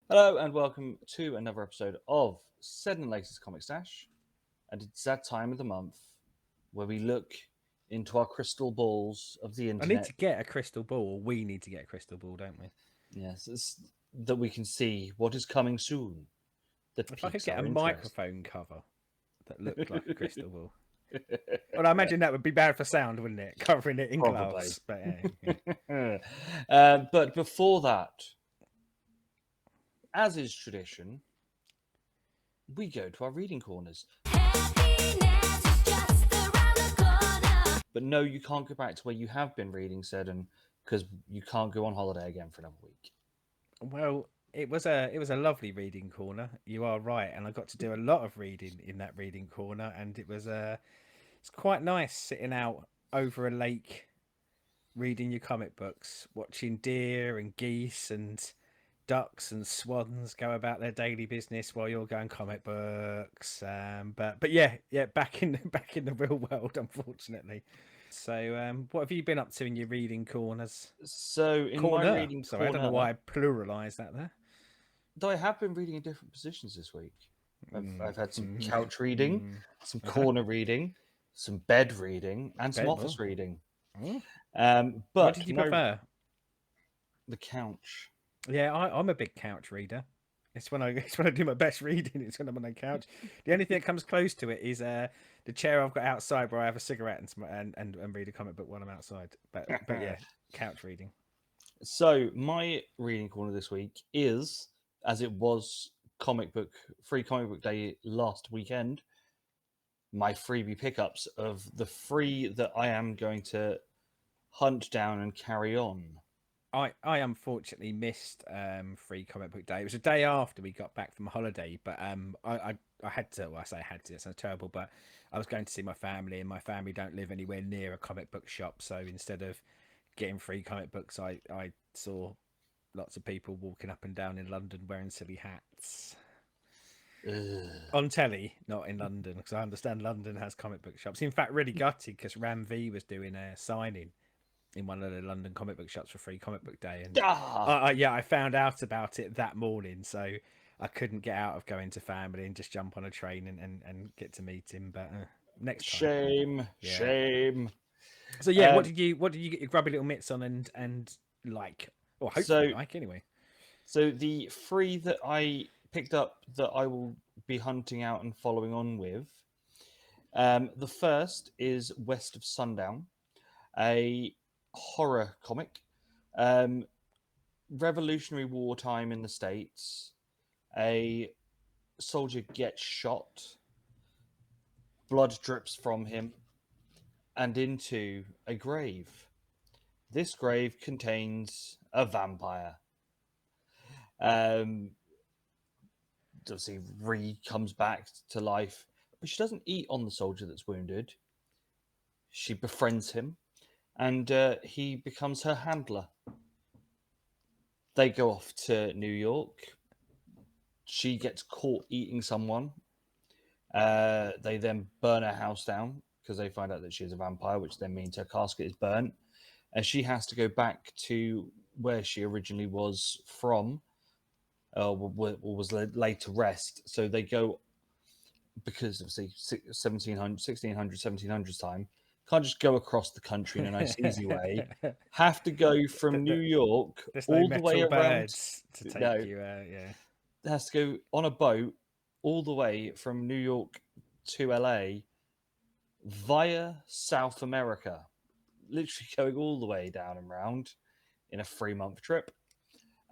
Hello and welcome to another episode of Seddon and Laceys Comic Stash. And it's that time of the month where we look into our crystal balls of the I need internet. to get a crystal ball, or we need to get a crystal ball, don't we? Yes, that we can see what is coming soon that If I could piques get a our interest. microphone cover that looked like a crystal ball. Well, I imagine that would be bad for sound, wouldn't it? Covering it in Probably. glass. But yeah. But before that, as is tradition, we go to our reading corners. But no, you can't go back to where you have been reading, Seddon, because you can't go on holiday again for another week. Well, it was a lovely reading corner. You are right, and I got to do a lot of reading in that reading corner, and it's quite nice sitting out over a lake reading your comic books, watching deer and geese and ducks and swans go about their daily business while you're going comic books. But yeah, back in back in the real world, unfortunately. So what have you been up to in your reading corners? So, in my Corner. reading Sorry, I don't know why corner, I pluralised that there. though I have been reading in different positions this week. I've had some Mm. couch reading, Mm. some Uh-huh. corner reading, some bed reading, and some Bed. Well, office reading. mm. What But did you my prefer? the couch. Yeah, I'm a big couch reader. It's when I it's when I do my best reading. It's when I'm on the couch. The only thing that comes close to it is the chair I've got outside where I have a cigarette and read a comic book while I'm outside. But yeah, couch reading. So my reading corner this week is, as it was free comic book day last weekend, my freebie pickups of the free that I am going to hunt down and carry on. I unfortunately missed free comic book day. It was a day after we got back from holiday, but I had to. Well, I say I had to. It sounds terrible, but I was going to see my family, and my family don't live anywhere near a comic book shop. So instead of getting free comic books, I saw lots of people walking up and down in London wearing silly hats Ugh. on telly, not in London, because I understand London has comic book shops. In fact, really gutted because Ram V was doing a signing in one of the London comic book shops for free comic book day, and Ah, yeah, I found out about it that morning, so I couldn't get out of going to family and just jump on a train and get to meet him. But next time, shame, yeah. shame. So yeah, Um, what did you get your grubby little mitts on and like, or hopefully so, like anyway. so the three that I picked up that I will be hunting out and following on with. The first is West of Sundown, a horror comic. Um, Revolutionary War time in the States. A soldier gets shot, blood drips from him, and into a grave. This grave contains a vampire. Um, Obviously, Ree comes back to life, but she doesn't eat on the soldier that's wounded. She befriends him, and he becomes her handler. They go off to New York. She gets caught eating someone. They then burn her house down because they find out that she is a vampire, which then means her casket is burnt. And she has to go back to where she originally was from, or was laid to rest. So they go, because obviously 1700, 1600, 1700s time, can't just go across the country in a nice, easy way. Have to go from New York There's no all the way metal around. birds to take No, you. Yeah. has to go on a boat all the way from New York to LA via South America, literally going all the way down and round in a 3 month trip.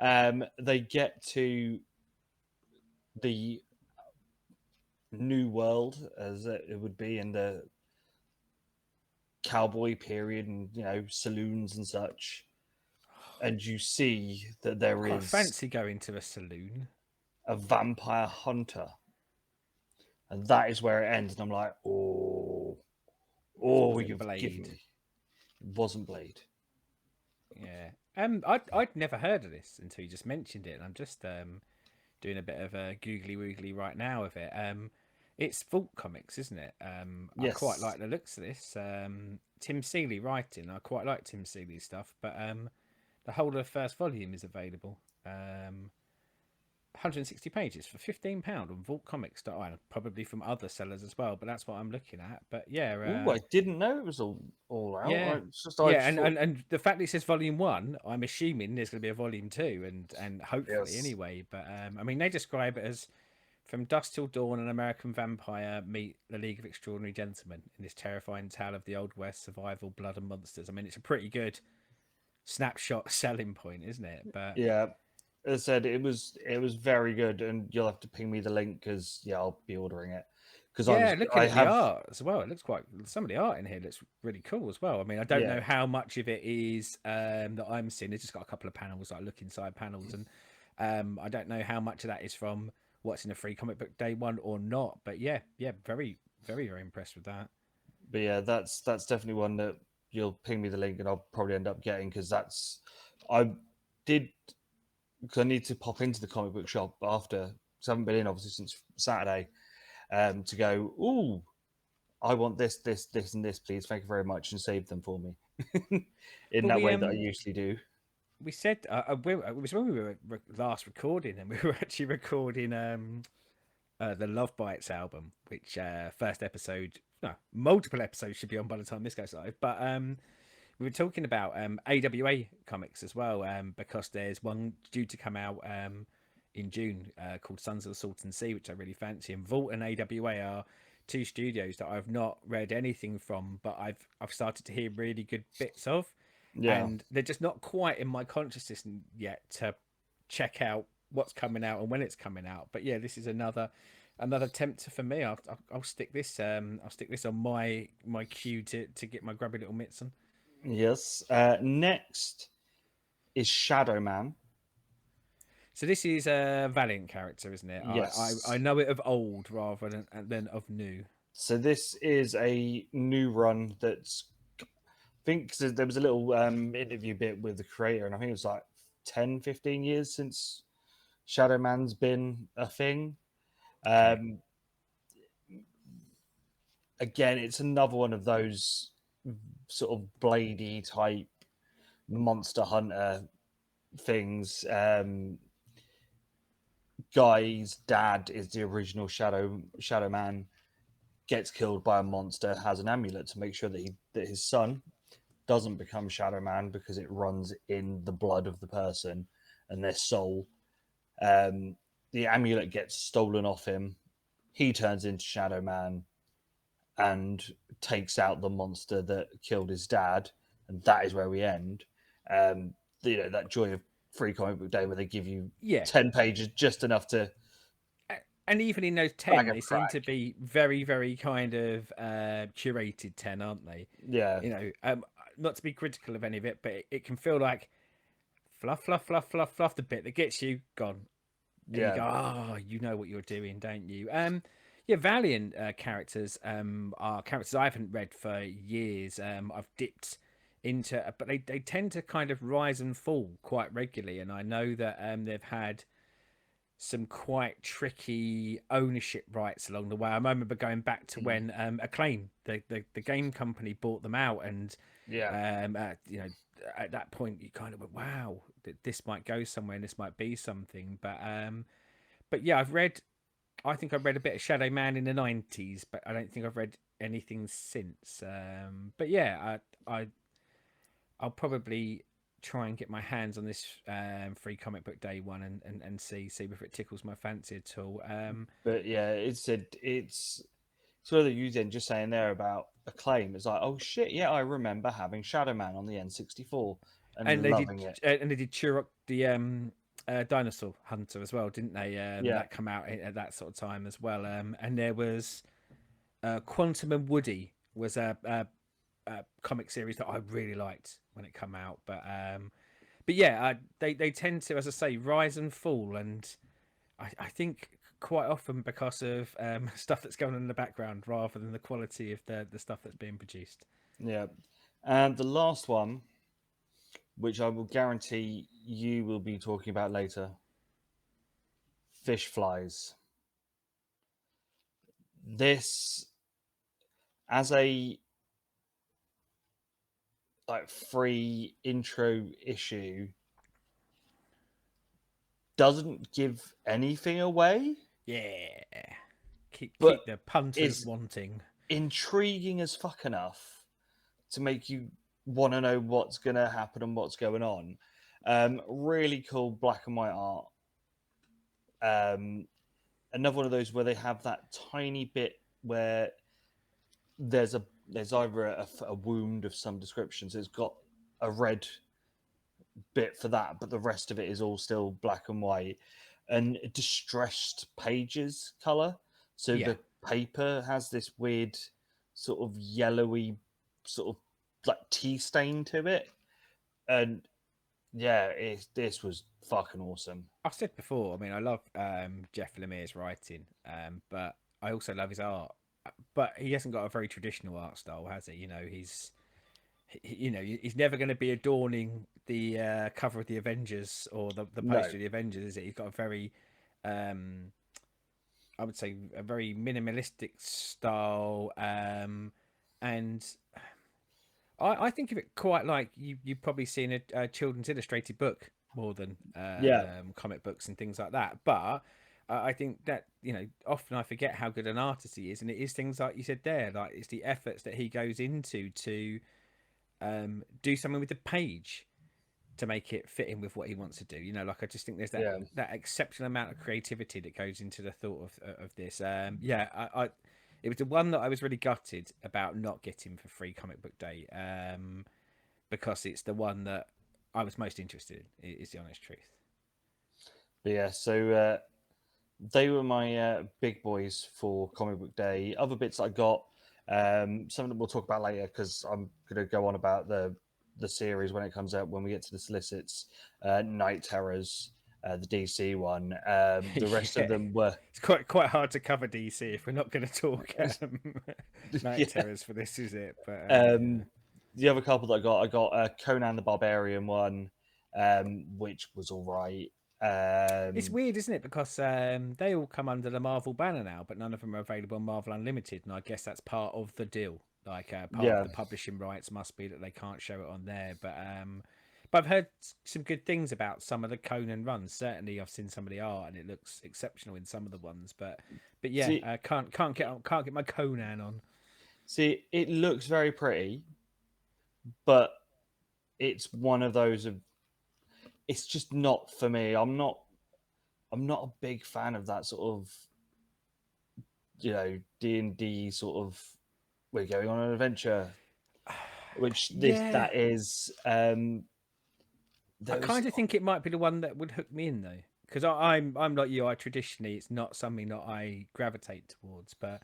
They get to the new world, as it would be in the cowboy period, and saloons and such. And you see that I there quite is fancy going to a saloon. a vampire hunter, and that is where it ends. And I'm like, oh, Was it you've given Blade? me. It wasn't Blade. Yeah. I'd never heard of this until you just mentioned it, and I'm just doing a bit of a googly woogly right now with it. It's Vault Comics, isn't it? I quite Yes. like the looks of this. Tim Seeley writing. I quite like Tim Seeley stuff, but the whole of the first volume is available. 160 pages for £15 on vaultcomics.com, probably from other sellers as well, but that's what I'm looking at. But yeah, Oh, I didn't know it was all out. yeah, I yeah, just thought and the fact that it says volume one, I'm assuming there's going to be a volume two, and hopefully yes. anyway. But I mean, they describe it as from dusk till dawn, an American vampire meet the League of Extraordinary Gentlemen in this terrifying tale of the Old West survival, blood, and monsters. I mean, it's a pretty good snapshot selling point, isn't it? But Yeah. As I said, it was very good, and you'll have to ping me the link because yeah, I'll be ordering it because yeah, looking I at the have art as well, it looks quite. Some of the art in here looks really cool as well. I mean, I don't yeah know how much of it is that I'm seeing. It's just got a couple of panels, like look inside panels, and I don't know how much of that is from what's in a free comic book day one or not. But yeah, yeah, very, very, very impressed with that. but yeah, that's definitely one that you'll ping me the link and I'll probably end up getting because that's I did because I need to pop into the comic book shop after. 'Cause I haven't been in obviously since Saturday to go. Ooh, I want this, this, this, and this, please. Thank you very much, and save them for me in But that way that I usually do. we said it was when we were last recording, and we were actually recording the Love Bites album, which first episode, no, multiple episodes should be on by the time this goes live. But we were talking about AWA comics as well, because there's one due to come out in June called Sons of the Salton Sea, which I really fancy. And Vault and AWA are two studios that I've not read anything from, but I've started to hear really good bits of, Yeah. and they're just not quite in my consciousness yet to check out what's coming out and when it's coming out. But yeah, this is another tempter for me. I'll stick this on my queue to get my grubby little mitts on. Yes. Next is Shadow Man. So this is a Valiant character, isn't it? I Yes. know it of old rather than of new. So this is a new run that's. I think 'cause there was a little interview bit with the creator, and I think it was like 10, 15 years since Shadow Man's been a thing. Okay. Um, Again, it's another one of those sort of bladey type monster hunter things. Guy's dad is the original Shadow Man, gets killed by a monster, has an amulet to make sure that his son doesn't become Shadow Man because it runs in the blood of the person and their soul. Um, the amulet gets stolen off him. He turns into Shadow Man and takes out the monster that killed his dad, and that is where we end. Um, that joy of free comic book day where they give you Yeah. 10 pages, just enough to And even in those bag 10, a they seem crack. to be very, very kind of curated 10, aren't they? Yeah, You know, not to be critical of any of it, but it can feel like fluff, fluff, fluff, fluff, fluff, the bit that gets you gone. And you yeah, go, oh, you know what you're doing, don't you? Yeah, Valiant characters are characters I haven't read for years. I've dipped into, but they tend to kind of rise and fall quite regularly. And I know that they've had some quite tricky ownership rights along the way. I remember going back to when Acclaim, the game company, bought them out, and yeah, you know, at that point you kind of went, wow, this might go somewhere and this might be something. But yeah, I think I've read a bit of Shadow Man in the 90s, but I don't think I've read anything since. But yeah, I'll probably try and get my hands on this free comic book day one, and see if it tickles my fancy at all. but yeah, it's whether you then just saying there about Acclaim. It's like, oh shit, yeah, I remember having Shadow Man on the N64 and and they did loving it. Turok the dinosaur hunter as well, didn't they? Yeah, That come out at that sort of time as well. And there was Quantum and Woody was a comic series that I really liked when it come out. But yeah, they tend to, as I say, rise and fall, and I think quite often because of stuff that's going on in the background rather than the quality of the stuff that's being produced. yeah. And the last one, which I will guarantee you will be talking about later, fish flies. This as a like free intro issue doesn't give anything away, Yeah. but Keep the punters is wanting. intriguing as fuck enough to make you want to know what's going to happen and what's going on. Really cool black and white art. Another one of those where they have that tiny bit where there's either a wound of some description, so it's got a red bit for that, but the rest of it is all still black and white and distressed pages color. So Yeah. the paper has this weird sort of yellowy sort of like tea stain to it, and yeah, this was fucking awesome. I've said before, I mean, I love Jeff Lemire's writing, but I also love his art. But he hasn't got a very traditional art style, has he? He's never going to be adorning the cover of the Avengers or the No, poster of the Avengers, is it? He's got a very, um, I would say, a very minimalistic style, and I think of it quite like you've probably seen a children's illustrated book more than yeah, comic books and things like that. But I think that often I forget how good an artist he is, and it is things like you said there, like it's the efforts that he goes into to do something with the page to make it fit in with what he wants to do. Like I just think there's that yeah. that exceptional amount of creativity that goes into the thought of this. Yeah, I it was the one that I was really gutted about not getting for free comic book day, because it's the one that I was most interested in. Is the honest truth. But yeah, so they were my big boys for comic book day. Other bits I got, something that we'll talk about later because I'm going to go on about the series when it comes out when we get to the Solicits, Night Terrors, the DC one. The rest of Yeah, them were it's quite hard to cover DC if we're not going to talk Night yeah. Terrors for this, is it? But yeah. Um, the other couple that I got Conan the Barbarian one, which was all right. It's weird, isn't it? Because they all come under the Marvel banner now, but none of them are available on Marvel Unlimited, and I guess that's part of the deal. Like part of Yeah, the publishing rights must be that they can't show it on there. But I've heard some good things about some of the Conan runs. Certainly, I've seen some of the art, and it looks exceptional in some of the ones. But yeah, see, can't get my Conan on. see, it looks very pretty, but it's one of those of it's just not for me. I'm not a big fan of that sort of D&D sort of we're going on an adventure, which this Yeah, that is. I There was kind of think it might be the one that would hook me in though, because I'm like you. I traditionally it's not something that I gravitate towards, but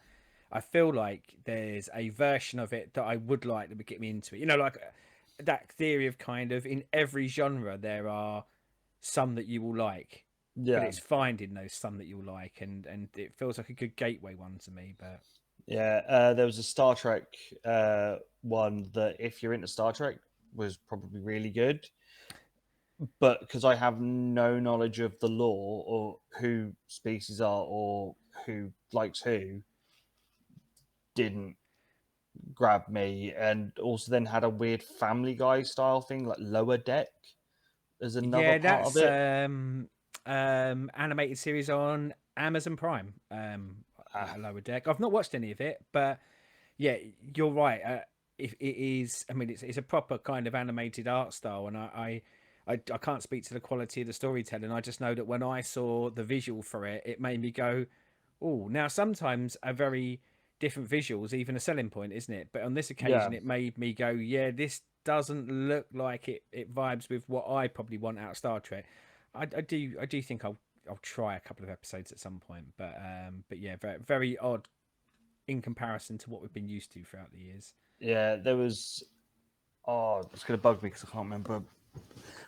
I feel like there's a version of it that I would like that would get me into it. Like that theory of kind of in every genre there are some that you will like, but yeah, it's finding those some that you'll like, and it feels like a good gateway one to me. But yeah. There was a Star Trek one that if you're into Star Trek was probably really good, but because I have no knowledge of the lore or who species are or who likes who, didn't grab me. And also then had a weird Family Guy style thing like Lower Deck as another yeah, part of that's it. animated series on Amazon Prime. Ah, Lower Deck. I've not watched any of it, but yeah, you're right. If it is, I mean, it's a proper kind of animated art style, and I can't speak to the quality of the storytelling. I just know that when I saw the visual for it, it made me go, "Oh!" Now, sometimes a very different visuals, even a selling point, isn't it? But on this yeah, occasion, it made me go, "Yeah, this doesn't look like it vibes with what I probably want out of Star Trek." I do think I'll try a couple of episodes at some point, but yeah, very very odd in comparison to what we've been used to throughout the years. yeah. There was. Oh, it's gonna bug me because I can't remember.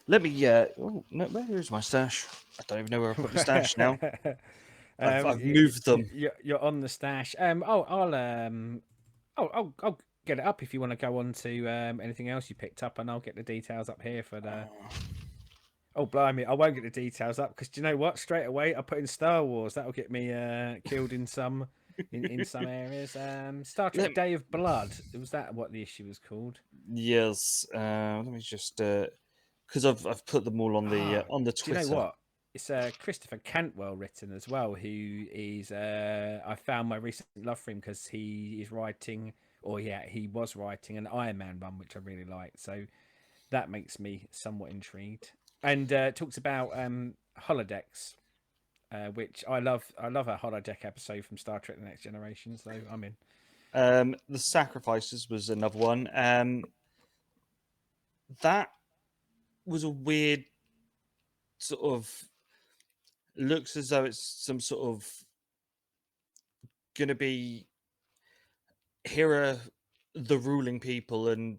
Let me. Oh no, where is my stash? I don't even know where I put my stash now. I've moved them. You're on the stash. I'll get it up if you want to go on to anything else you picked up, and I'll get the details up here for the. Oh blimey! I won't get the details up because do you know what? Straight away, I put in Star Wars. That'll get me killed in some in some areas. Star Let Trek Day of Blood. Was that what the issue was called? Yes. Let me just because I've put them all Ah, on the do you know Twitter. what? it's Christopher Cantwell written as well, who is I found my recent love for him because he is writing, or yeah, he was writing an Iron Man one, which I really liked. So that makes me somewhat intrigued. And talks about holodecks, which I love. I love a holodeck episode from Star Trek: The Next Generation. So I'm in. The Sacrifices was another one. That was a weird sort of, looks as though it's some sort of going to be, here are the ruling people and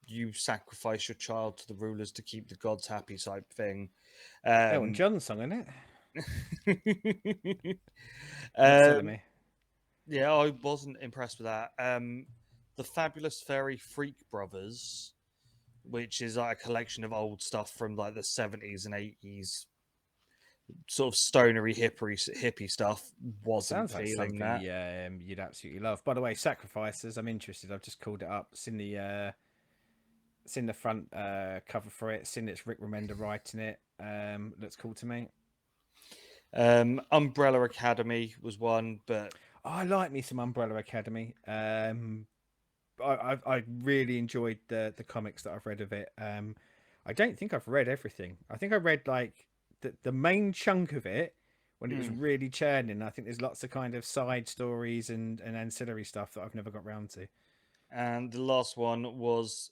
you sacrifice your child to the rulers to keep the gods happy type thing. Elton Um, John song, isn't it? Not silly um, me. yeah, I wasn't impressed with that. The Fabulous Fairy Freak Brothers, which is like a collection of old stuff from like the 70s and 80s, sort of stonery hippie stuff, wasn't Sounds like feeling something that. you'd absolutely love. By the way, Sacrifices. I'm interested. I've just called it up. It's in the front cover for it. It's in it's Rick Remender writing it. Looks cool to me. Umbrella Academy was one, but Oh, I like me some Umbrella Academy. I really enjoyed the comics that I've read of it. I don't think I've read everything. I think I read like the main chunk of it when it was mm. really churning. I think there's lots of kind of side stories and ancillary stuff that I've never got round to. And the last one was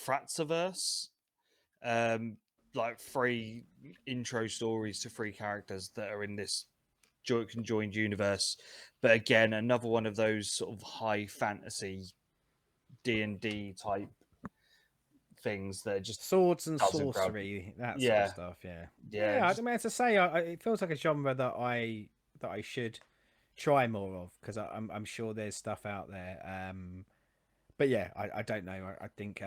Fratsiverse, um, like three intro stories to three characters that are in this conjoined universe. But again, another one of those sort of high fantasy D&D type things that just Swords and doesn't grab. sorcery, that sort of Yeah, stuff. Yeah, yeah, yeah. I just mean, as I say, it feels like a genre that I should try more of because I'm sure there's stuff out there. But yeah, I don't know. I think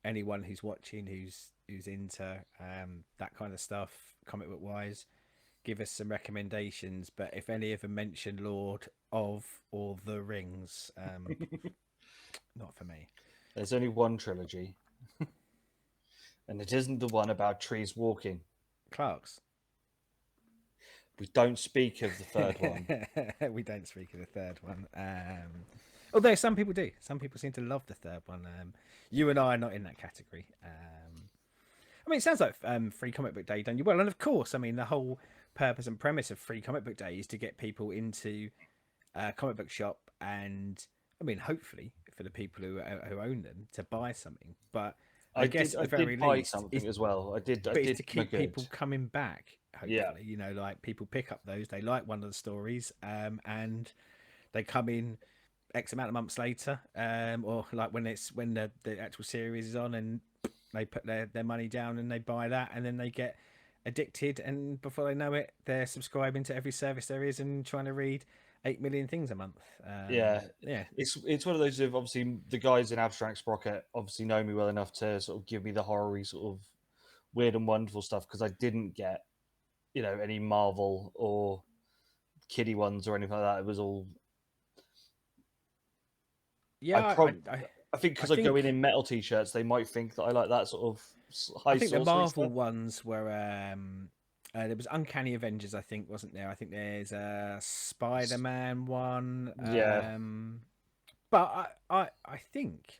anyone who's watching who's into that kind of stuff, comic book wise, give us some recommendations. But if any of them mention Lord of or the Rings, not for me. there's only one trilogy, and it isn't the one about trees walking. Clark's. We don't speak of the third one. We don't speak of the third one. Although some people do. Some people seem to love the third one. You and I are not in that category. I mean, it sounds like Free Comic Book Day done you well. And of course, I mean, the whole purpose and premise of Free Comic Book Day is to get people into a comic book shop and, I mean, hopefully for the people who own them to buy something. But I guess at I the very did buy least, is something as well. I but it's did to my keep good. people coming back. Yeah, Hopefully, like people pick up those they like one of the stories, and they come in X amount of months later, or like when the actual series is on, and they put their money down and they buy that, and then they get addicted, and before they know it, they're subscribing to every service there is and trying to read 8 million things a month. yeah. Yeah, It's one of those of, obviously the guys in Abstract Sprocket obviously know me well enough to sort of give me the horror sort of weird and wonderful stuff, because I didn't get, any Marvel or kiddie ones or anything like that. It was all, I yeah. prob I think I because I go think in metal t-shirts, they might think that I like that sort of I high think the sorcery Marvel stuff. ones were there was Uncanny Avengers, I think, wasn't there? I think there's a Spider-Man one. Yeah, But I think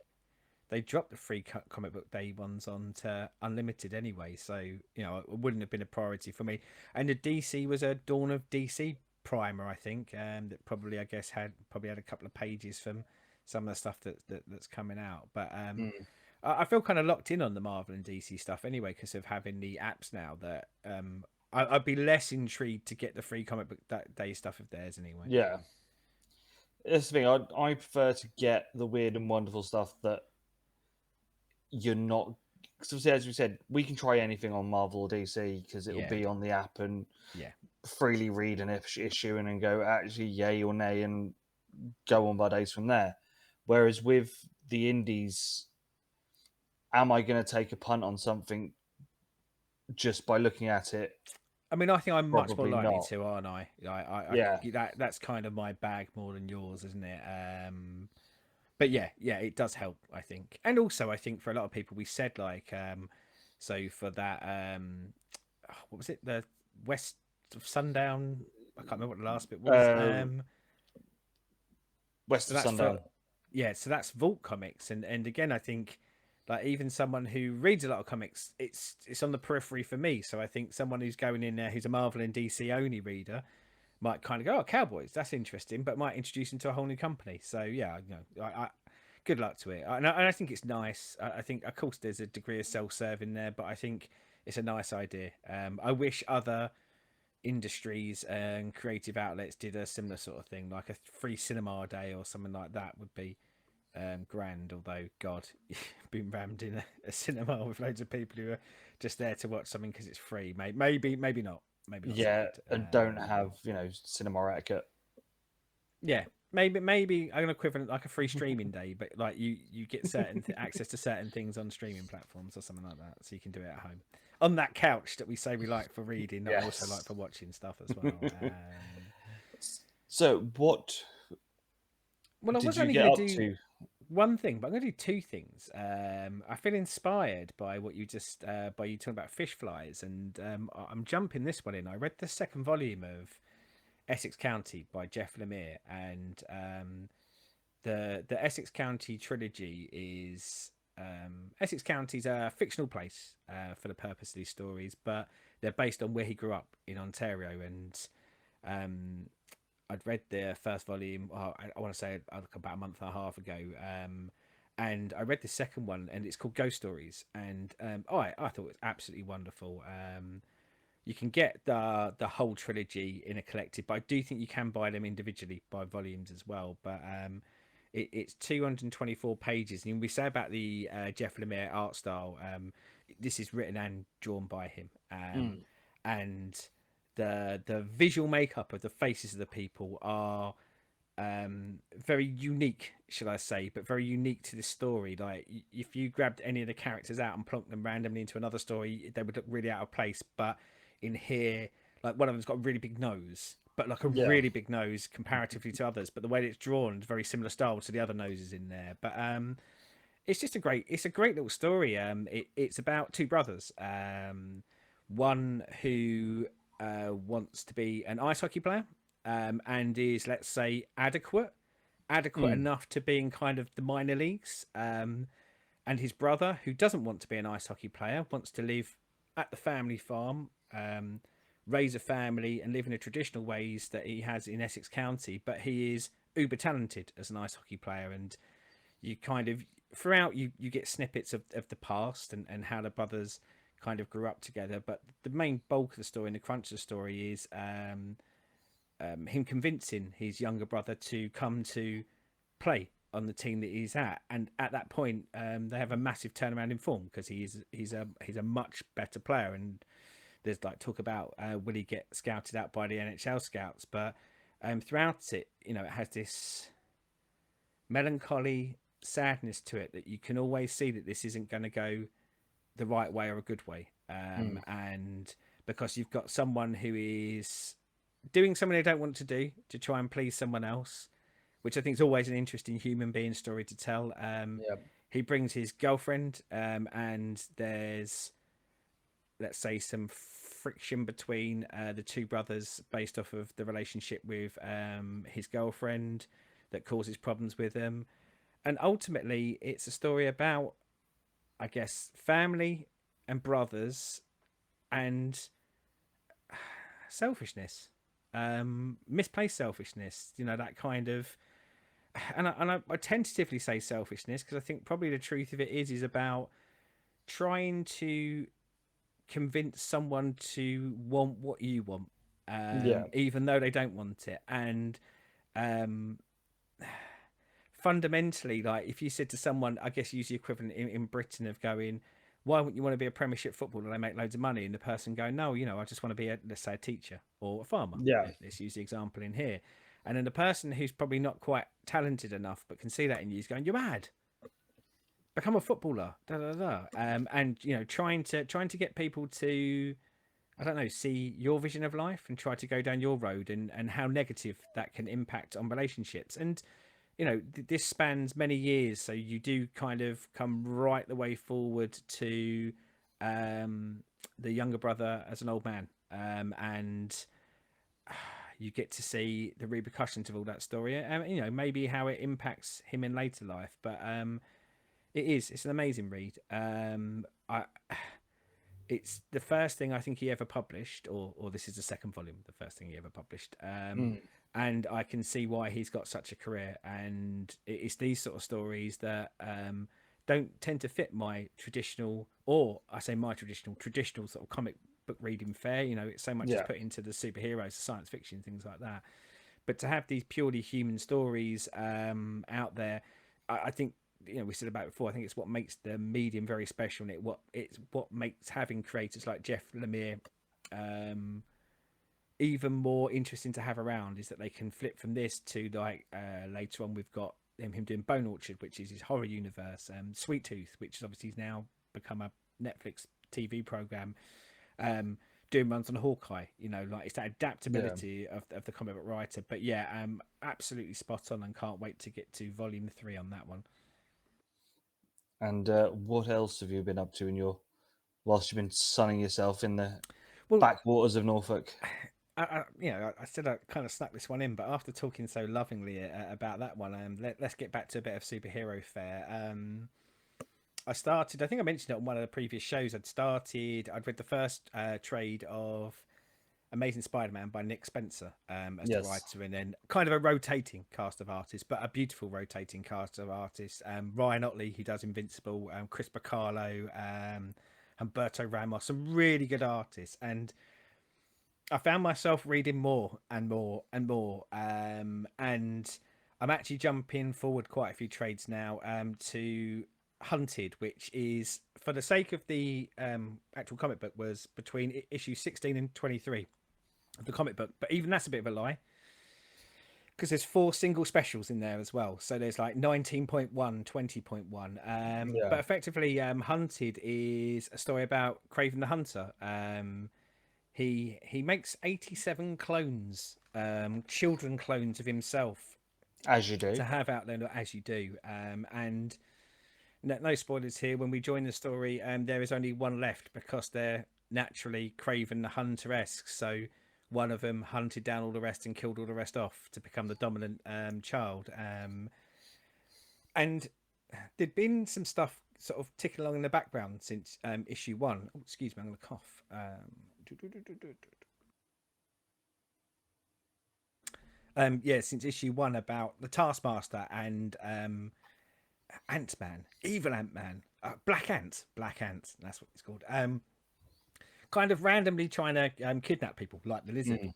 they dropped the free comic book day ones onto unlimited anyway, so it wouldn't have been a priority for me. And the DC was a Dawn of DC primer, I think, that probably I guess had a couple of pages from some of the stuff that's coming out. But mm, I feel kind of locked in on the Marvel and DC stuff anyway because of having the apps now. That I'd be less intrigued to get the free comic book day stuff of theirs anyway. yeah. That's the thing. I prefer to get the weird and wonderful stuff that you're not. Because as we said, we can try anything on Marvel or DC because it'll Yeah, be on the app and yeah. freely read an issue and then go actually yay or nay and go on by days from there. Whereas with the indies, am I going to take a punt on something just by looking at it? I mean, I think I'm much more Probably likely not. to, aren't I? Yeah. That's kind of my bag more than yours, isn't it? But yeah, it does help, I think, and also I think for a lot of people, we said like, so for that, what was it West of Sundown. I can't remember what the last bit was. Uh, West But of that's for Sundown. yeah. So that's Vault Comics, and again, I think like even someone who reads a lot of comics, it's on the periphery for me. So I think someone who's going in there who's a Marvel and DC only reader might kind of go, "Oh, Cowboys, that's interesting," but might introduce them to a whole new company. So yeah, I good luck to it. And I think it's nice. I think, of course, there's a degree of self-serve in there, but I think it's a nice idea. I wish other industries and creative outlets did a similar sort of thing, like a free cinema day or something like that would be grand. Although, God, being rammed in a cinema with loads of people who are just there to watch something because it's free, maybe not, maybe not so Yeah, good. and don't have cinema etiquette. Yeah, maybe an equivalent like a free streaming day, but like you get certain access to certain things on streaming platforms or something like that, so you can do it at home on that couch that we say we like for reading, and also like Yes. for watching stuff as well. So, what Well, I did was you only get going to up do to? one thing, but I'm going to do two things. I feel inspired by what you just by you talking about fish flies, and I'm jumping this one in. I read the second volume of Essex County by Jeff Lemire, and the Essex County trilogy is Essex County's a fictional place for the purpose of these stories, but they're based on where he grew up in Ontario. And um, I'd read the first volume. Well, I want to say about a month and a half ago, and I read the second one, and it's called Ghost Stories. And I thought it was absolutely wonderful. You can get the whole trilogy in a collective, but I do think you can buy them individually by volumes as well. But it's 224 pages, and we say about the Jeff Lemire art style. This is written and drawn by him, Mm, and the visual makeup of the faces of the people are very unique, shall I say, but very unique to this story. Like if you grabbed any of the characters out and plonked them randomly into another story, they would look really out of place. But in here, like one of them's got a really big nose, but like a yeah. really big nose comparatively to others. But the way that it's drawn is very similar style to the other noses in there. But it's just it's a great little story. It's about two brothers. One who wants to be an ice hockey player, and is, let's say, adequate Mm, enough to be in kind of the minor leagues. And his brother, who doesn't want to be an ice hockey player, wants to live at the family farm, raise a family, and live in the traditional ways that he has in Essex County. But he is uber talented as an ice hockey player, and you kind of throughout you get snippets of the past and how the brothers kind of grew up together. But the main bulk of the story and the crunch of the story is him convincing his younger brother to come to play on the team that he's at. And at that point, they have a massive turnaround in form because he's a much better player. And there's like talk about will he get scouted out by the NHL scouts, but throughout it, it has this melancholy sadness to it that you can always see that this isn't going to go the right way or a good way. mm, And because you've got someone who is doing something they don't want to do to try and please someone else, which I think is always an interesting human being story to tell. yeah. He brings his girlfriend, and there's, let's say, some friction between the two brothers based off of the relationship with his girlfriend that causes problems with him. And ultimately, it's a story about, I guess, family and brothers and selfishness, misplaced selfishness. That kind of, and I tentatively say selfishness because I think probably the truth of it is about trying to convince someone to want what you want, Yeah. even though they don't want it. And um, fundamentally, like if you said to someone, I guess use the equivalent in Britain of going, why wouldn't you want to be a Premiership footballer? They make loads of money, and the person going, no, I just want to be let's say, a teacher or a farmer. Yeah. Let's use the example in here. And then the person who's probably not quite talented enough but can see that in you is going, you're mad. Become a footballer. Da, da, da. And trying to get people to, I don't know, see your vision of life and try to go down your road, and how negative that can impact on relationships. And this spans many years, so you do kind of come right the way forward to the younger brother as an old man, and you get to see the repercussions of all that story, and maybe how it impacts him in later life. But it's an amazing read. I It's the first thing I think he ever published, or this is the second volume, the first thing he ever published. Mm. And I can see why he's got such a career. And it's these sort of stories that don't tend to fit my traditional, or I say my traditional sort of comic book reading fare. It's so much is Yeah. put into the superheroes, the science fiction, things like that. But to have these purely human stories out there, I think we said about it before. I think it's what makes the medium very special, and it's what makes having creators like Jeff Lemire even more interesting to have around, is that they can flip from this to like later on we've got him doing Bone Orchard, which is his horror universe, Sweet Tooth, which is obviously now become a Netflix TV program, doing runs on Hawkeye. Like it's that Yeah. adaptability of the comic book writer. But yeah, absolutely spot on, and can't wait to get to volume 3 on that one. And what else have you been up to in your whilst you've been sunning yourself in the Well, backwaters of Norfolk? I said I kind of snuck this one in, but after talking so lovingly about that one, let's get back to a bit of superhero fare. I started, I think I mentioned it on one of the previous shows. I'd read the first trade of Amazing Spider-Man by Nick Spencer as the Yes. writer, and then kind of a rotating cast of artists, but a beautiful rotating cast of artists. Ryan Otley, who does Invincible, Chris Bacalo, Humberto Ramos, some really good artists. And I found myself reading more and more and more, and I'm actually jumping forward quite a few trades now to Hunted, which is, for the sake of the actual comic book, was between issue 16 and 23 of the comic book. But even that's a bit of a lie, because there's 4 single specials in there as well. So there's like 19.1, 20.1. Yeah. But effectively, Hunted is a story about Craven the Hunter. He makes 87 clones, children clones of himself, As you do. to have out there, as you do. And no spoilers here. When we join the story, there is only one left, because they're naturally Craven the Hunter-esque. So one of them hunted down all the rest and killed all the rest off to become the dominant child. And there'd been some stuff sort of ticking along in the background since issue 1. Oh, excuse me, I'm going to cough. Yeah, since issue 1, about the Taskmaster and Ant-Man, evil Ant-Man, Black Ant, that's what it's called. Kind of randomly trying to kidnap people like the Lizard. Mm.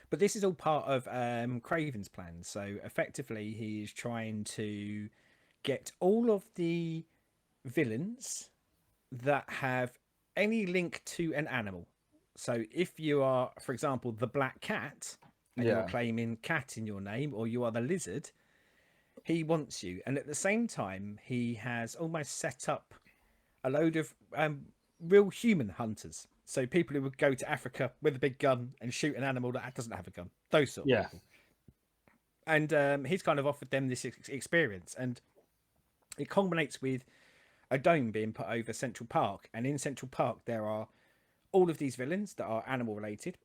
But this is all part of Craven's plan. So effectively, he is trying to get all of the villains that have any link to an animal. So if you are, for example, the Black Cat, and you're Yeah. claiming cat in your name, or you are the Lizard, he wants you. And at the same time, he has almost set up a load of real human hunters. So people who would go to Africa with a big gun and shoot an animal that doesn't have a gun. Those sort of Yeah. people. And he's kind of offered them this experience. And it culminates with a dome being put over Central Park. And in Central Park, there are all of these villains that are animal related.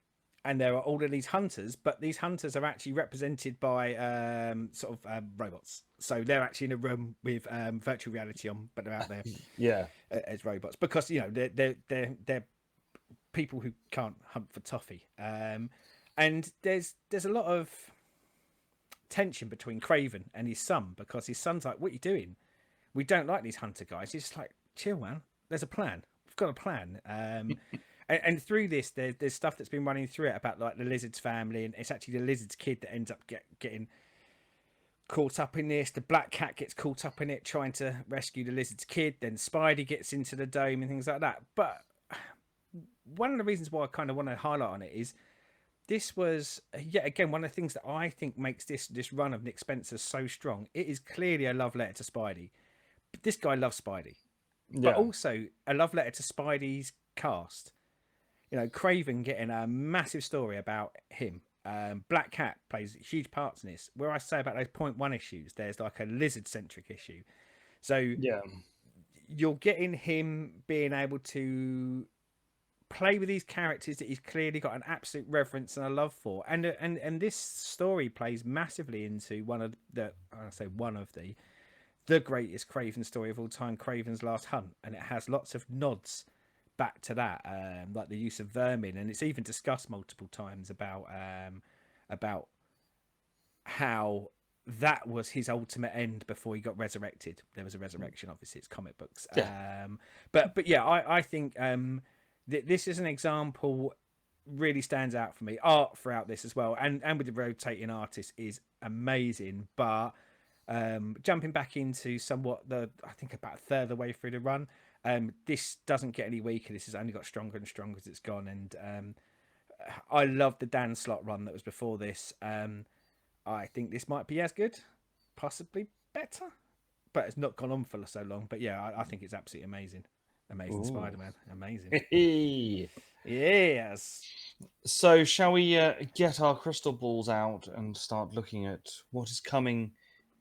And there are all of these hunters, but these hunters are actually represented by robots. So they're actually in a room with virtual reality on, but they're out there Yeah. as robots, because they're people who can't hunt for toffee. And there's a lot of tension between Craven and his son, because his son's like, "What are you doing? We don't like these hunter guys." He's just like, "Chill, man. There's a plan. We've got a plan." And through this, there's stuff that's been running through it about like the Lizard's family, and it's actually the Lizard's kid that ends up getting caught up in this. The Black Cat gets caught up in it, trying to rescue the Lizard's kid. Then Spidey gets into the dome and things like that. But one of the reasons why I kind of want to highlight on it is this was yet again one of the things that I think makes this run of Nick Spencer so strong. It is clearly a love letter to Spidey. But this guy loves Spidey, but Yeah. also a love letter to Spidey's cast. Craven getting a massive story about him. Black Cat plays huge parts in this. Where I say about those 0.1 issues, there's like a lizard centric issue. So Yeah. you're getting him being able to play with these characters that he's clearly got an absolute reverence and a love for, and this story plays massively into one of the, I say one of the greatest Craven story of all time, Craven's Last Hunt, and it has lots of nods back to that, like the use of vermin, and it's even discussed multiple times about how that was his ultimate end before he got resurrected. There was a resurrection, obviously, it's comic books. Yeah. But yeah, I think this is an example really stands out for me. Art throughout this as well, and with the rotating artist is amazing. But jumping back into somewhat I think about a third of the way through the run, this doesn't get any weaker. This has only got stronger and stronger as it's gone. And I love the Dan Slott run that was before this. I think this might be as good, possibly better, but it's not gone on for so long. But yeah, I think it's absolutely amazing. Amazing Spider-Man. Amazing. Yes. So, shall we get our crystal balls out and start looking at what is coming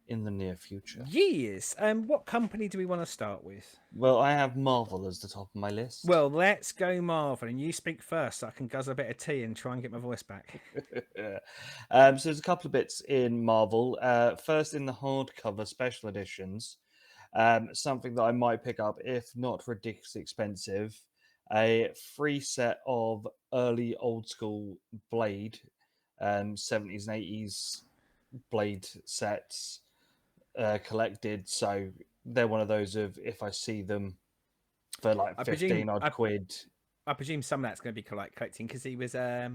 in the near future? Yes. What company do we want to start with? Well, I have Marvel as the top of my list. Well, let's go Marvel, and you speak first so I can guzzle a bit of tea and try and get my voice back. So there's a couple of bits in Marvel. First, in the hardcover special editions, something that I might pick up if not ridiculously expensive, a free set of early old school Blade, 70s and 80s Blade sets collected. So they're one of those of if I see them for like 15 odd quid. I presume some of that's going to be like collecting because he was, I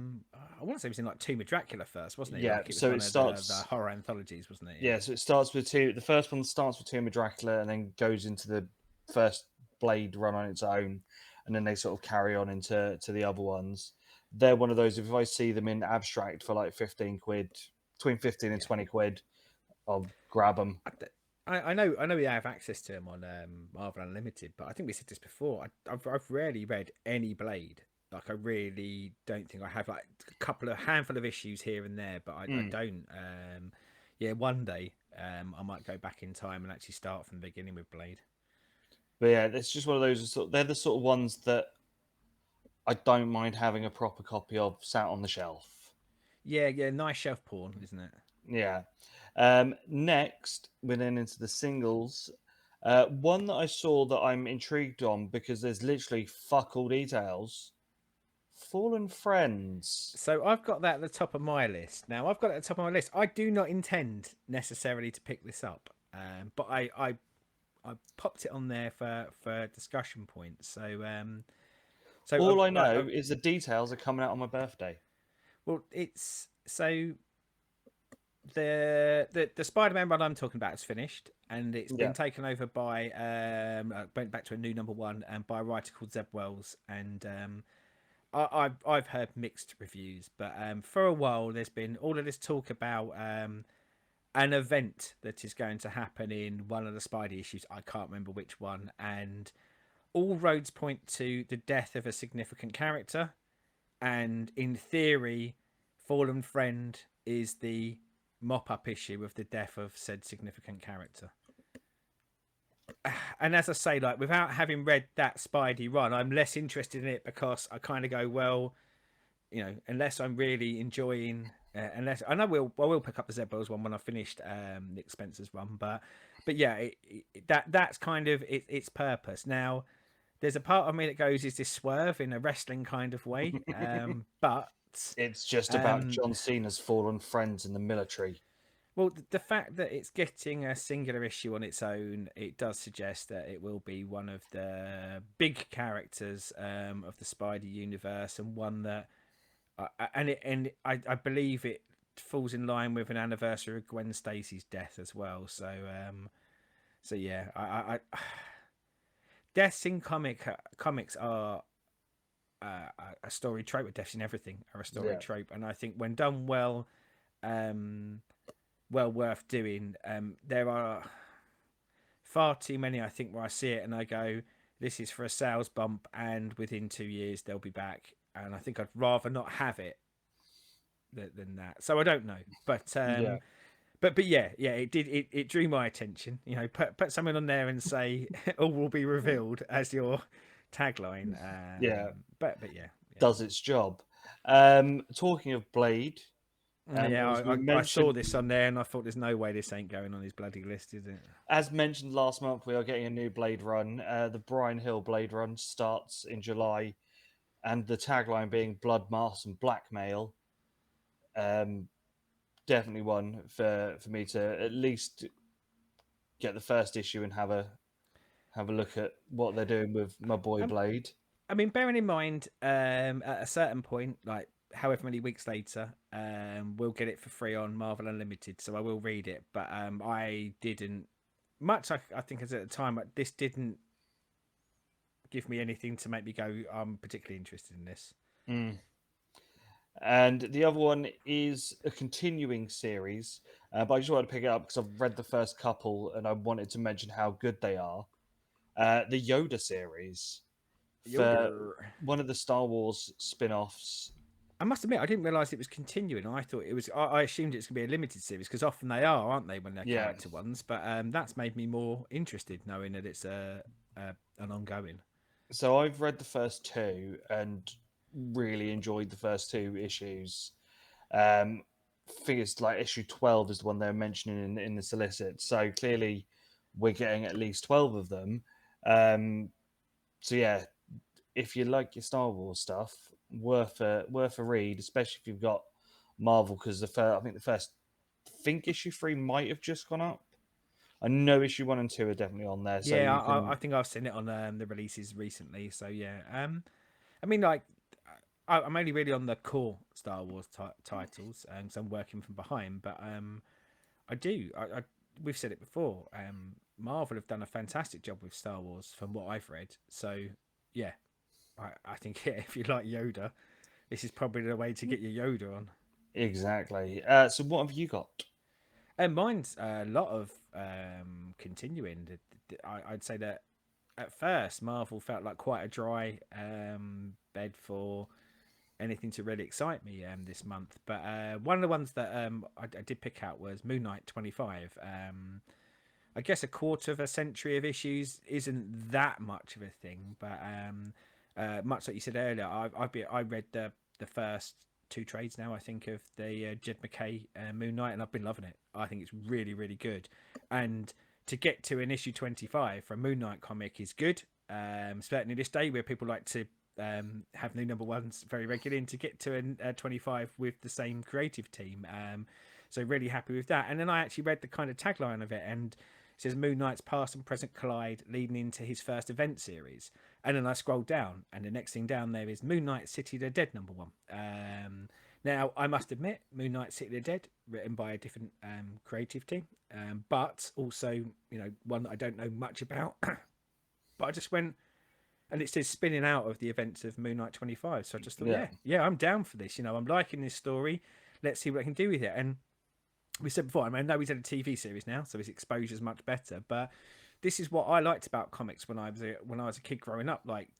want to say he was in like Tomb of Dracula first, wasn't he? Yeah, Like it was so one it of starts the horror anthologies, wasn't it? Yeah, so it starts with two. The first one starts with Tomb of Dracula and then goes into the first Blade run on its own, and then they sort of carry on into the other ones. They're one of those. If I see them in abstract for like 15 quid, between 15 and 20 quid, I'll grab them. I know we have access to them on Marvel Unlimited, but I think we said this before. I've rarely read any Blade. Like I really don't think I have. Like a handful of issues here and there, but I don't. Yeah, one day I might go back in time and actually start from the beginning with Blade. But yeah, it's just one of those. They're the sort of ones that I don't mind having a proper copy of sat on the shelf. Yeah, nice shelf porn, isn't it? Yeah. Next, we're then into the singles. One that I saw that I'm intrigued on because there's literally fuck all details. Fallen Friends. So I've got that at the top of my list. Now I've got it at the top of my list. I do not intend necessarily to pick this up, but I popped it on there for discussion points. So all I know is the details are coming out on my birthday. Well, it's so the Spider-Man run I'm talking about is finished, and it's been taken over by went back to a new #1 and by a writer called Zeb Wells, and I've heard mixed reviews, but for a while there's been all of this talk about an event that is going to happen in one of the Spidey issues. I can't remember which one, and all roads point to the death of a significant character, and in theory, Fallen Friend is the mop-up issue of the death of said significant character. And as I say, like without having read that Spidey run, I'm less interested in it because I kind of go, well, you know, unless I'm really enjoying, unless I know I will pick up the Zeb Wells one when I finished Nick Spencer's run, but yeah, that's kind of its purpose. Now, there's a part of me that goes, is this swerve in a wrestling kind of way? But it's just about John Cena's fallen friends in the military. Well, the fact that it's getting a singular issue on its own, it does suggest that it will be one of the big characters of the Spidey universe, and one that, I believe it falls in line with an anniversary of Gwen Stacy's death as well. So yeah, I deaths in comics are a story trope. Deaths in everything are a story trope, and I think when done well, well worth doing. There are far too many, I think, where I see it and I go, this is for a sales bump, and within 2 years they'll be back, and I think I'd rather not have it than that. So I don't know, but yeah, it drew my attention. You know, put something on there and say all will be revealed as you're tagline. Yeah, But yeah, yeah. does its job. Talking of Blade, Yeah, as we I saw mentioned, this on there, and I thought, "There's no way this ain't going on his bloody list, is it?" as mentioned last month, we are getting a new Blade run. The Brian Hill Blade run starts in July, and the tagline being "Blood, Mass, and Blackmail." Um, Definitely one for me to at least get the first issue and have a look at what they're doing with my boy Um, Blade. I mean, bearing in mind, at a certain point, like however many weeks later, we'll get it for free on Marvel Unlimited, so I will read it. But I didn't much. I think as at the time, this didn't give me anything to make me go, "I'm particularly interested in this." Mm. And the other one is a continuing series, but I just wanted to pick it up because I've read the first couple and I wanted to mention how good they are. The Yoda series for Yoder. one of the Star Wars spin offs. I must admit, I didn't realise it was continuing. I thought it was. I assumed it's going to be a limited series because often they are, aren't they, when they're Yeah. character ones? But that's made me more interested knowing that it's an ongoing. So I've read the first two and really enjoyed the first two issues. I think it's like issue 12 is the one they're mentioning in the solicit. So clearly we're getting at least 12 of them. Um, so yeah, if you like your Star Wars stuff, worth a read, especially if you've got Marvel, because I think the first think issue 3 might have just gone up. I know issue 1 and 2 are definitely on there, so Yeah, you I can. think I've seen it on the releases recently. So yeah, I mean, like, I'm only really on the core Star Wars titles, and so I'm working from behind. But I do. We've said it before. Marvel have done a fantastic job with Star Wars, from what I've read. So yeah, I think yeah, if you like Yoda, this is probably the way to get your Yoda on. Exactly. So what have you got? And mine's a lot of continuing. I'd say that at first Marvel felt like quite a dry bed for anything to really excite me this month. But one of the ones that I did pick out was Moon Knight 25. I guess a quarter of a century of issues isn't that much of a thing, but much like you said earlier, I read the first two trades now. I think of the Jed McKay Moon Knight, and I've been loving it. I think it's really really good, and to get to an issue 25 for a Moon Knight comic is good. Certainly this day where people like to have new number ones very regularly, and to get to a 25 with the same creative team. So really happy with that. And then I actually read the kind of tagline of it, and it says Moon Knight's past and present collide, leading into his first event series. And then I scrolled down, and the next thing down there is Moon Knight City of the Dead #1. Now, I must admit, Moon Knight City of the Dead, written by a different creative team, but also, one that I don't know much about. But I just went, and it says spinning out of the events of Moon Knight 25. So I just thought, Yeah. yeah, I'm down for this. I'm liking this story. Let's see what I can do with it. And we said before, I mean, I know he's had a TV series now, so his exposure is much better. But this is what I liked about comics when I was a kid growing up, like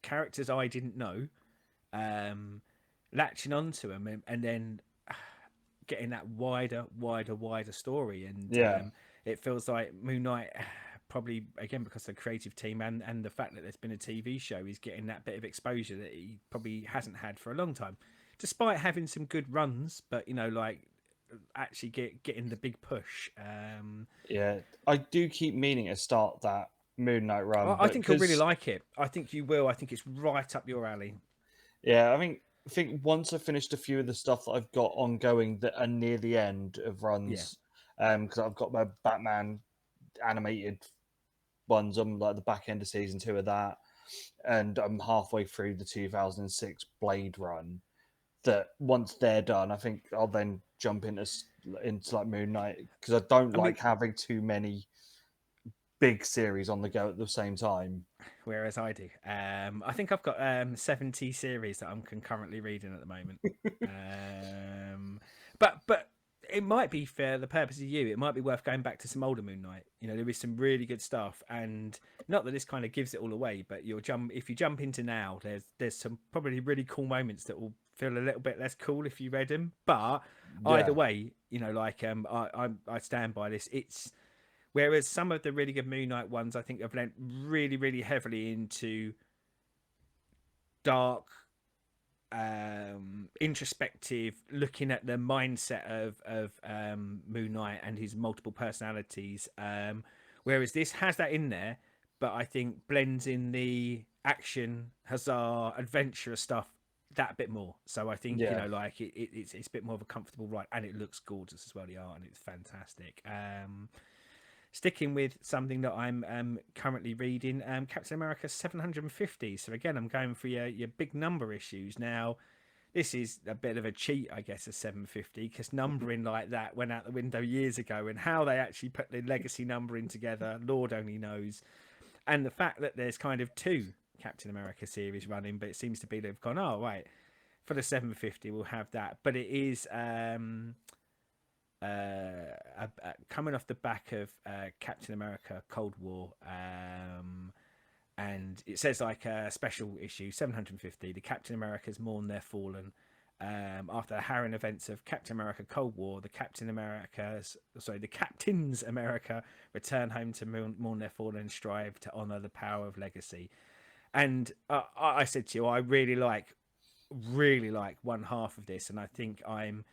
characters I didn't know, um, latching onto them, and then getting that wider story. And Yeah. it feels like Moon Knight, probably again because of the creative team and the fact that there's been a TV show, is getting that bit of exposure that he probably hasn't had for a long time, despite having some good runs. But like actually getting the big push. Yeah. I do keep meaning to start that Moon Knight run, I but think you'll really because like it. I think you will. I think it's right up your alley. yeah, I think once I finished a few of the stuff that I've got ongoing that are near the end of Yeah. runs, because I've got my Batman animated ones. I'm like the back end of season 2 of that, and I'm halfway through the 2006 Blade run. That once they're done, I think I'll then jump into like Moon Knight, because I don't I mean, like having too many big series on the go at the same time. whereas I do. I think I've got 70 series that I'm concurrently reading at the moment. But it might be for the purpose of you. It might be worth going back to some older Moon Knight. There is some really good stuff, and not that this kind of gives it all away, but if you jump into now, there's some probably really cool moments that will feel a little bit less cool if you read them. But either Yeah, way, like I stand by this. It's Whereas some of the really good Moon Knight ones, I think, have lent really, really heavily into dark, introspective, looking at the mindset of Moon Knight and his multiple personalities. Whereas this has that in there, but I think blends in the action, huzzah, adventurous stuff that bit more. So I think Yeah. like it's a bit more of a comfortable ride, and it looks gorgeous as well. The art and it's fantastic. Sticking with something that I'm currently reading, Captain America 750. So again, I'm going for your big number issues now. This is a bit of a cheat, I guess, of 750 because numbering like that went out the window years ago, and how they actually put the legacy numbering together, Lord only knows. And the fact that there's kind of two Captain America series running, but it seems to be they've gone, oh right, for the 750 we'll have that, but it is coming off the back of Captain America Cold War. And it says like a special issue 750, the Captain Americas mourn their fallen. After the harrowing events of Captain America Cold War, the Captains America return home to mourn their fallen and strive to honor the power of legacy. And I said to you, I really like one half of this, and I think I'm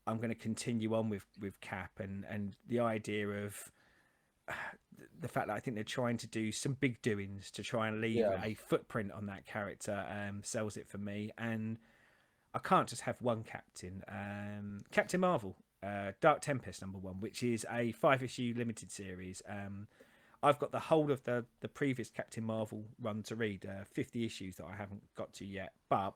going to continue on with Cap and the idea of the fact that I think they're trying to do some big doings to try and leave Yeah. a footprint on that character. Sells it for me, and I can't just have one captain. Captain Marvel, Dark Tempest #1, which is a 5-issue limited series. I've got the whole of the previous Captain Marvel run to read, 50 issues that I haven't got to yet, but